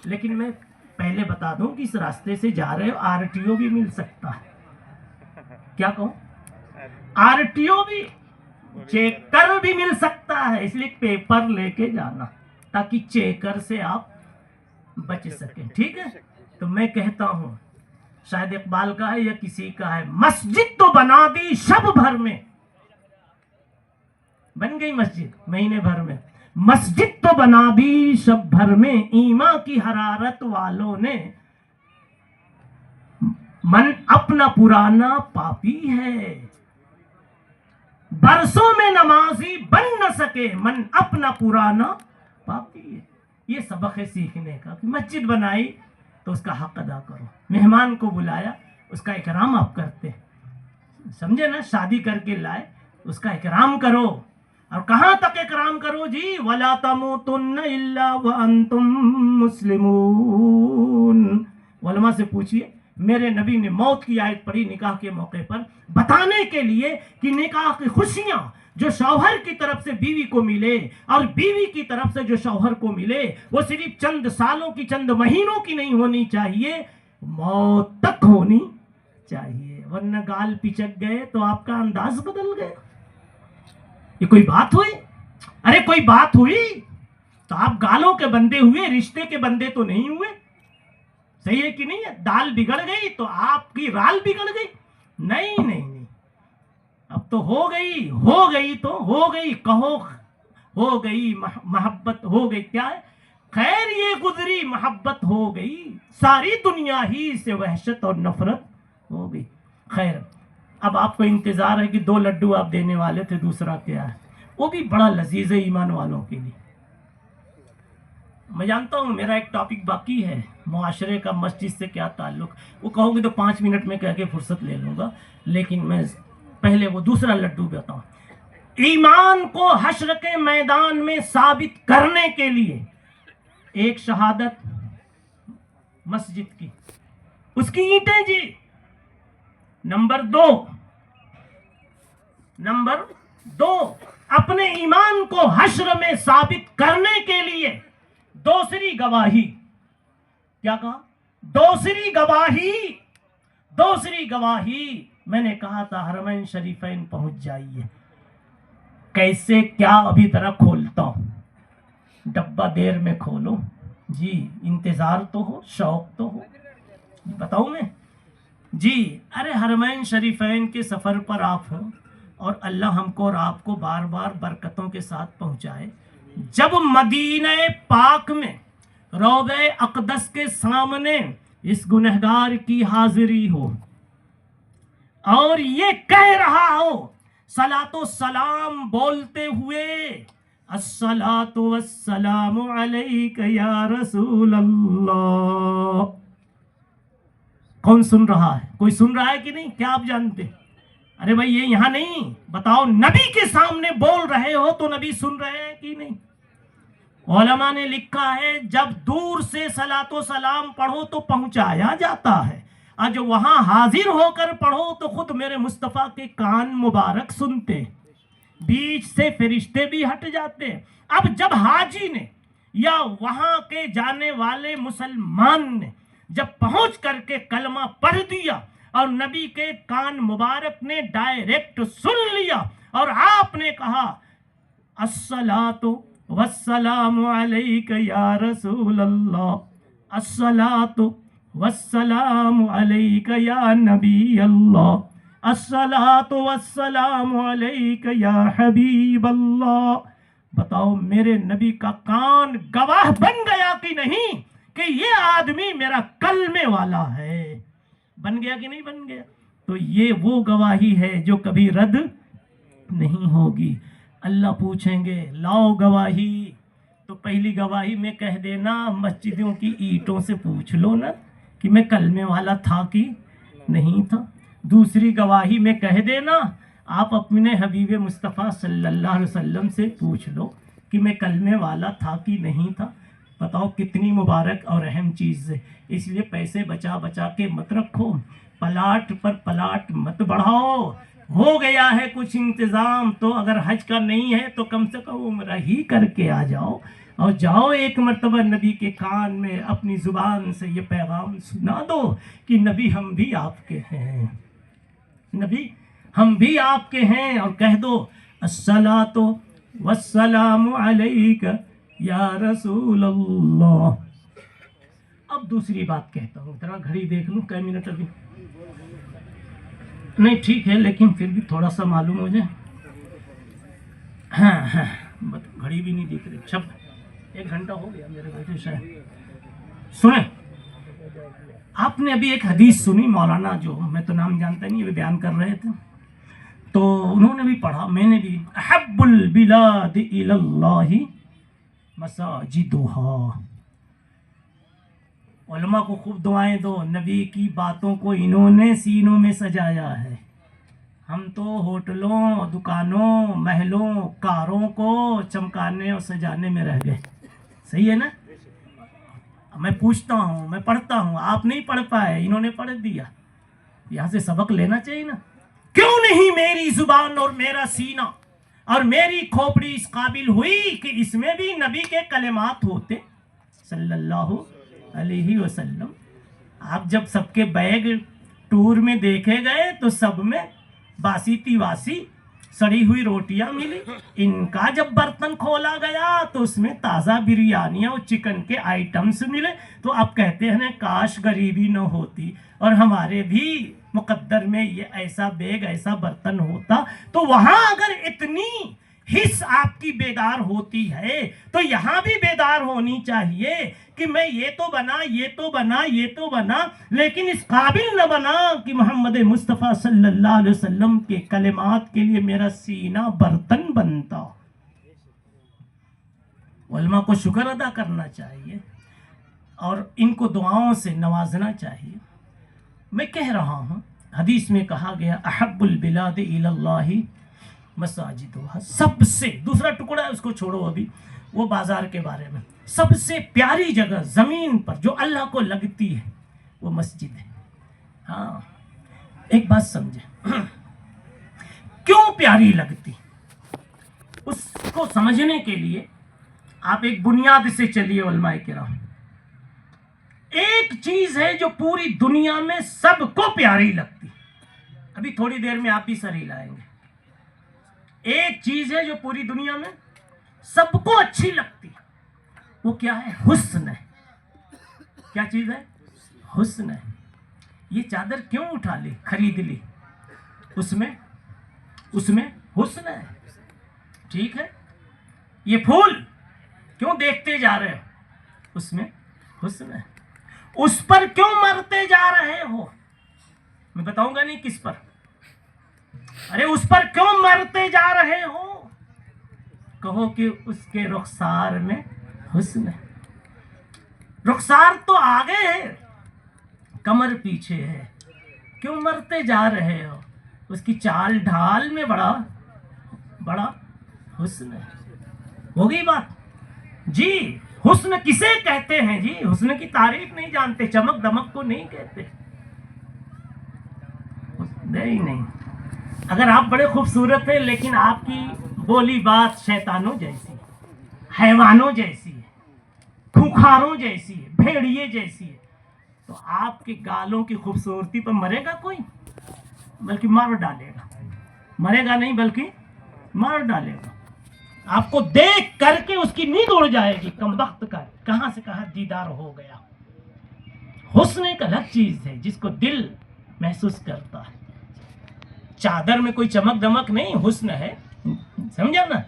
लेकिन मैं पहले बता दूं कि इस रास्ते से जा रहे हो आरटीओ भी मिल सकता है। क्या कहूं? आरटीओ भी, चेकर भी मिल सकता है, इसलिए पेपर लेके जाना ताकि चेकर से आप बच सकें, ठीक है? तो मैं कहता हूं, शायद इकबाल का है या किसी का है, मस्जिद तो बना दी शब भर में, बन गई मस्जिद महीने भर में, मस्जिद तो बना दी शब भर में, ईमा की हरारत वालों ने, मन अपना पुराना पापी है, बरसों में नमाजी बन न सके, मन अपना पुराना पापी है। ये सबक है सीखने का कि मस्जिद बनाई तो उसका हक अदा करो, मेहमान को बुलाया उसका इकराम आप करते, समझे ना? शादी करके लाए उसका इकराम करो। और कहां तक इकराम करो जी? वला तमूतुन्न इल्ला व अंतुम मुस्लिमून। उलमा से पूछिए, मेरे नबी ने मौत की आयत पढ़ी निकाह के मौके पर, बताने के लिए कि निकाह की खुशियां जो शौहर की तरफ से बीवी को मिले और बीवी की तरफ से जो शौहर को मिले, वो सिर्फ चंद सालों की, चंद महीनों की नहीं होनी चाहिए, मौत तक होनी चाहिए, वरना गाल पिचक गए तो आपका अंदाज बदल गया। ये कोई बात हुई? अरे कोई बात हुई तो आप गालों के बंदे हुए, रिश्ते के बंदे तो नहीं हुए। सही है कि नहीं है? दाल बिगड़ गई तो आपकी राल बिगड़ गई? नहीं। अब तो हो गई तो हो गई, कहो हो गई मोहब्बत हो गई, क्या है खैर ये गुजरी मोहब्बत हो गई, सारी दुनिया ही से वहशत और नफरत हो गई। खैर अब आपको इंतजार है कि 2 लड्डू आप देने वाले थे, दूसरा क्या है, वो भी बड़ा लजीज है ईमान वालों के लिए। मैं जानता हूँ मेरा एक टॉपिक बाकी है, मुआशरे का मस्जिद से क्या ताल्लुक, वो कहोगे तो 5 मिनट में कह के फुर्सत ले लूँगा, लेकिन मैं पहले वो दूसरा लड्डू बताऊँ। ईमान को हश्र के मैदान में साबित करने के लिए एक शहादत मस्जिद की, उसकी ईंटें जी। नंबर दो अपने ईमान को हश्र में साबित करने के लिए दूसरी गवाही, क्या कहा, दूसरी गवाही मैंने कहा था हरमैन शरीफैन पहुंच जाइए। कैसे, क्या, अभी तरह खोलता हूं, डब्बा देर में खोलो जी, इंतजार तो हो, शौक तो हो, बताऊं मैं जी। अरे हरमैन शरीफैन के सफर पर आप हो और अल्लाह हमको और आपको बार बार बरकतों के साथ पहुंचाए। जब मदीने पाक में रौज़े अक़दस के सामने इस गुनहगार की हाजिरी हो और ये कह रहा हो सलातो सलाम बोलते हुए, अस्सलातु वस्सलामु अलैका या रसूल अल्लाह, कौन सुन रहा है, कोई सुन रहा है कि नहीं, क्या आप जानते? अरे भाई ये यहाँ नहीं, बताओ नबी के सामने बोल रहे हो तो नबी सुन रहे हैं कि नहीं? उलमा ने लिखा है जब दूर से सलातो सलाम पढ़ो तो पहुंचाया जाता है, और जो वहां हाजिर होकर पढ़ो तो खुद मेरे मुस्तफ़ा के कान मुबारक सुनते, बीच से फरिश्ते भी हट जाते। अब जब हाजी ने या वहां के जाने वाले मुसलमान ने जब पहुंच करके कलमा पढ़ दिया और नबी के कान मुबारक ने डायरेक्ट सुन लिया और आपने कहा अस्सलातु वस्सलामु अलैका या रसूल अल्लाह, अस्सलातु वस्सलामु अलैका या नबी अल्लाह, अस्सलातु वस्सलामु अलैका या हबीब अल्लाह। बताओ मेरे नबी का कान गवाह बन गया कि नहीं कि ये आदमी मेरा कलमे वाला है? बन गया कि नहीं बन गया? तो ये वो गवाही है जो कभी रद्द नहीं होगी। अल्लाह पूछेंगे लाओ गवाही, तो पहली गवाही में कह देना मस्जिदों की ईंटों से पूछ लो ना कि मैं कलमे वाला था कि नहीं था। दूसरी गवाही में कह देना आप अपने हबीब मुस्तफ़ा सल्लल्लाहु अलैहि वसल्लम से पूछ लो कि मैं कलमे वाला था कि नहीं था। बताओ कितनी मुबारक और अहम चीज़ है। इसलिए पैसे बचा बचा के मत रखो, पलाट पर पलाट मत बढ़ाओ। हो गया है कुछ इंतज़ाम तो अगर हज का नहीं है तो कम से कम उम्रा ही करके आ जाओ और जाओ एक मर्तबा नबी के कान में अपनी ज़ुबान से ये पैगाम सुना दो कि नबी हम भी आपके हैं, नबी हम भी आपके हैं, और कह दो अस्सलातु वस्सलामु अलैका या रसूल अल्लाह। अब दूसरी बात कहता हूँ, जरा घड़ी देख लूँ कै मिनट अभी, नहीं ठीक है लेकिन फिर भी थोड़ा सा मालूम हो जाए। हाँ घड़ी भी नहीं दिख रही, छप 1 घंटा हो गया मेरे बैठे शायद। सुने, आपने अभी एक हदीस सुनी, मौलाना जो मैं तो नाम जानता नहीं वे बयान कर रहे थे, तो उन्होंने भी पढ़ा, मैंने भी, अहब्बुल बिलाद इलल्लाहि मसाजिदुहा। उलमा को खूब दुआएं दो, नबी की बातों को इन्होंने सीनों में सजाया है। हम तो होटलों, दुकानों, महलों, कारों को चमकाने और सजाने में रह गए। सही है ना? मैं पूछता हूँ, मैं पढ़ता हूँ, आप नहीं पढ़ पाए, इन्होंने पढ़ दिया। यहाँ से सबक लेना चाहिए ना। क्यों नहीं मेरी जुबान और मेरा सीना और मेरी खोपड़ी इस काबिल हुई कि इसमें भी नबी के कलेमात होते सल्लल्लाहु अलैहि वसल्लम। आप जब सबके बैग टूर में देखे गए तो सब में बासी तिवासी सड़ी हुई रोटियां मिली। इनका जब बर्तन खोला गया तो उसमें ताज़ा बिरयानियां और चिकन के आइटम्स मिले। तो आप कहते हैं काश गरीबी न होती और हमारे भी मुकद्दर में ये ऐसा बैग ऐसा बर्तन होता, तो वहां अगर इतनी हिस्स आपकी बेदार होती है तो यहाँ भी बेदार होनी चाहिए कि मैं ये तो बना, ये तो बना, ये तो बना, लेकिन इस काबिल न बना कि मोहम्मद मुस्तफ़ा सल्लल्लाहु अलैहि वसल्लम के कलिमात के लिए मेरा सीना बर्तन बनता। उलमा को शुक्र अदा करना चाहिए और इनको दुआओं से नवाजना चाहिए। मैं कह रहा हूँ, हदीस में कहा गया अहब्बुल बिलाद इलल्लाहि मसाजिदुहा, सबसे, दूसरा टुकड़ा है उसको छोड़ो अभी, वो बाजार के बारे में, सबसे प्यारी जगह जमीन पर जो अल्लाह को लगती है वो मस्जिद है। हाँ, एक बात समझे, क्यों प्यारी लगती, उसको समझने के लिए आप एक बुनियाद से चलिए उलमाए किराम। एक चीज है जो पूरी दुनिया में सबको प्यारी लगती, अभी थोड़ी देर में आप भी सर हिलाएंगे। एक चीज है जो पूरी दुनिया में सबको अच्छी लगती है, वो क्या है? हुस्न है। क्या चीज है? हुस्न है। ये चादर क्यों उठा ली, खरीद ली? उसमें हुस्न है, ठीक है। ये फूल क्यों देखते जा रहे हो? उसमें हुस्न है। उस पर क्यों मरते जा रहे हो? मैं बताऊंगा नहीं किस पर, अरे उस पर क्यों मरते जा रहे हो? कहो कि उसके रुखसार में हुस्न है। रुखसार तो आगे है, कमर पीछे है, क्यों मरते जा रहे हो? उसकी चाल ढाल में बड़ा हुस्न है। हो गई बात जी। हुस्न किसे कहते हैं जी? हुस्न की तारीफ नहीं जानते, चमक दमक को नहीं कहते, नहीं। अगर आप बड़े खूबसूरत हैं लेकिन आपकी बोली बात शैतानों जैसी, हैवानों जैसी है, खूंखारों जैसी है, भेड़िए जैसी है, तो आपके गालों की खूबसूरती पर मरेगा कोई? बल्कि मार डालेगा। मरेगा नहीं बल्कि मार डालेगा। आपको देख करके उसकी नींद उड़ जाएगी, कमबख्त का कहां से कहां दीदार हो गया। हुस्न एक अलग चीज है जिसको दिल महसूस करता है। चादर में कोई चमक दमक नहीं, हुस्न है, समझा ना।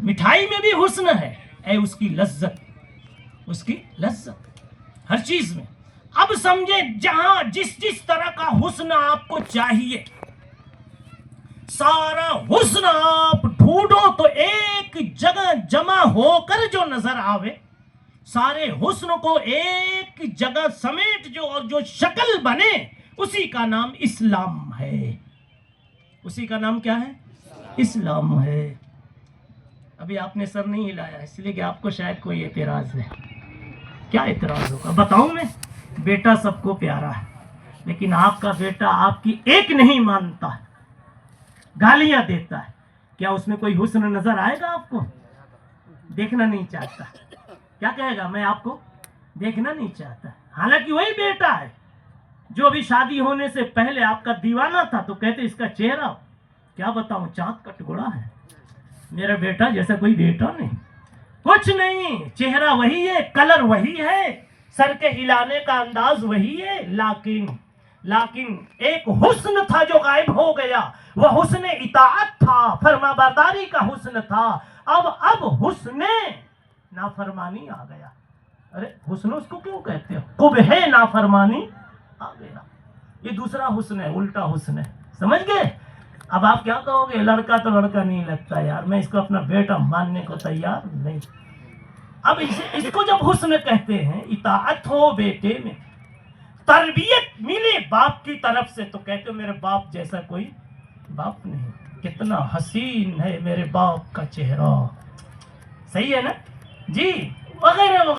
मिठाई में भी हुस्न है, उसकी लज्जत हर चीज में। अब समझे, जहां जिस तरह का हुस्न आपको चाहिए, सारा हुस्न आप ढूंढो तो एक जगह जमा होकर जो नजर आवे, सारे हुस्न को एक जगह समेट जो और जो शक्ल बने, उसी का नाम इस्लाम है। उसी का नाम क्या है? इस्लाम है। अभी आपने सर नहीं हिलाया इसलिए कि आपको शायद कोई एतराज है। क्या एतराज होगा बताऊं मैं? बेटा सबको प्यारा है, लेकिन आपका बेटा आपकी एक नहीं मानता है, गालियां देता है। क्या उसमें कोई हुस्न नजर आएगा आपको? देखना नहीं चाहता। क्या कहेगा? मैं आपको देखना नहीं चाहता। हालांकि वही बेटा है जो अभी शादी होने से पहले आपका दीवाना था, तो कहते इसका चेहरा क्या बताऊं, चांद का टुकड़ा है। मेरा बेटा जैसा कोई बेटा नहीं, कुछ नहीं, चेहरा वही है, कलर वही है, सर के हिलाने का अंदाज वही है, लेकिन एक हुस्न था जो गायब हो गया। वह हुस्न इताअत था, फरमाबरदारी का हुस्न था। अब हुस्न नाफरमानी आ गया। अरे हुस्न उसको क्यों कहते हो? कुबहे नाफरमानी आ गया। ये दूसरा हुस्न है, उल्टा हुस्न है, समझ गए? अब आप क्या कहोगे? लड़का तो लड़का नहीं लगता यार, मैं इसको अपना बेटा मानने को तैयार नहीं। अब इसको जब हुस्न कहते हैं, इताअत हो बेटे में, तरबियत मिले बाप की तरफ से, तो कहते हो मेरे बाप जैसा कोई बाप नहीं, कितना हसीन है मेरे बाप का चेहरा, सही है ना जी, वगैरह।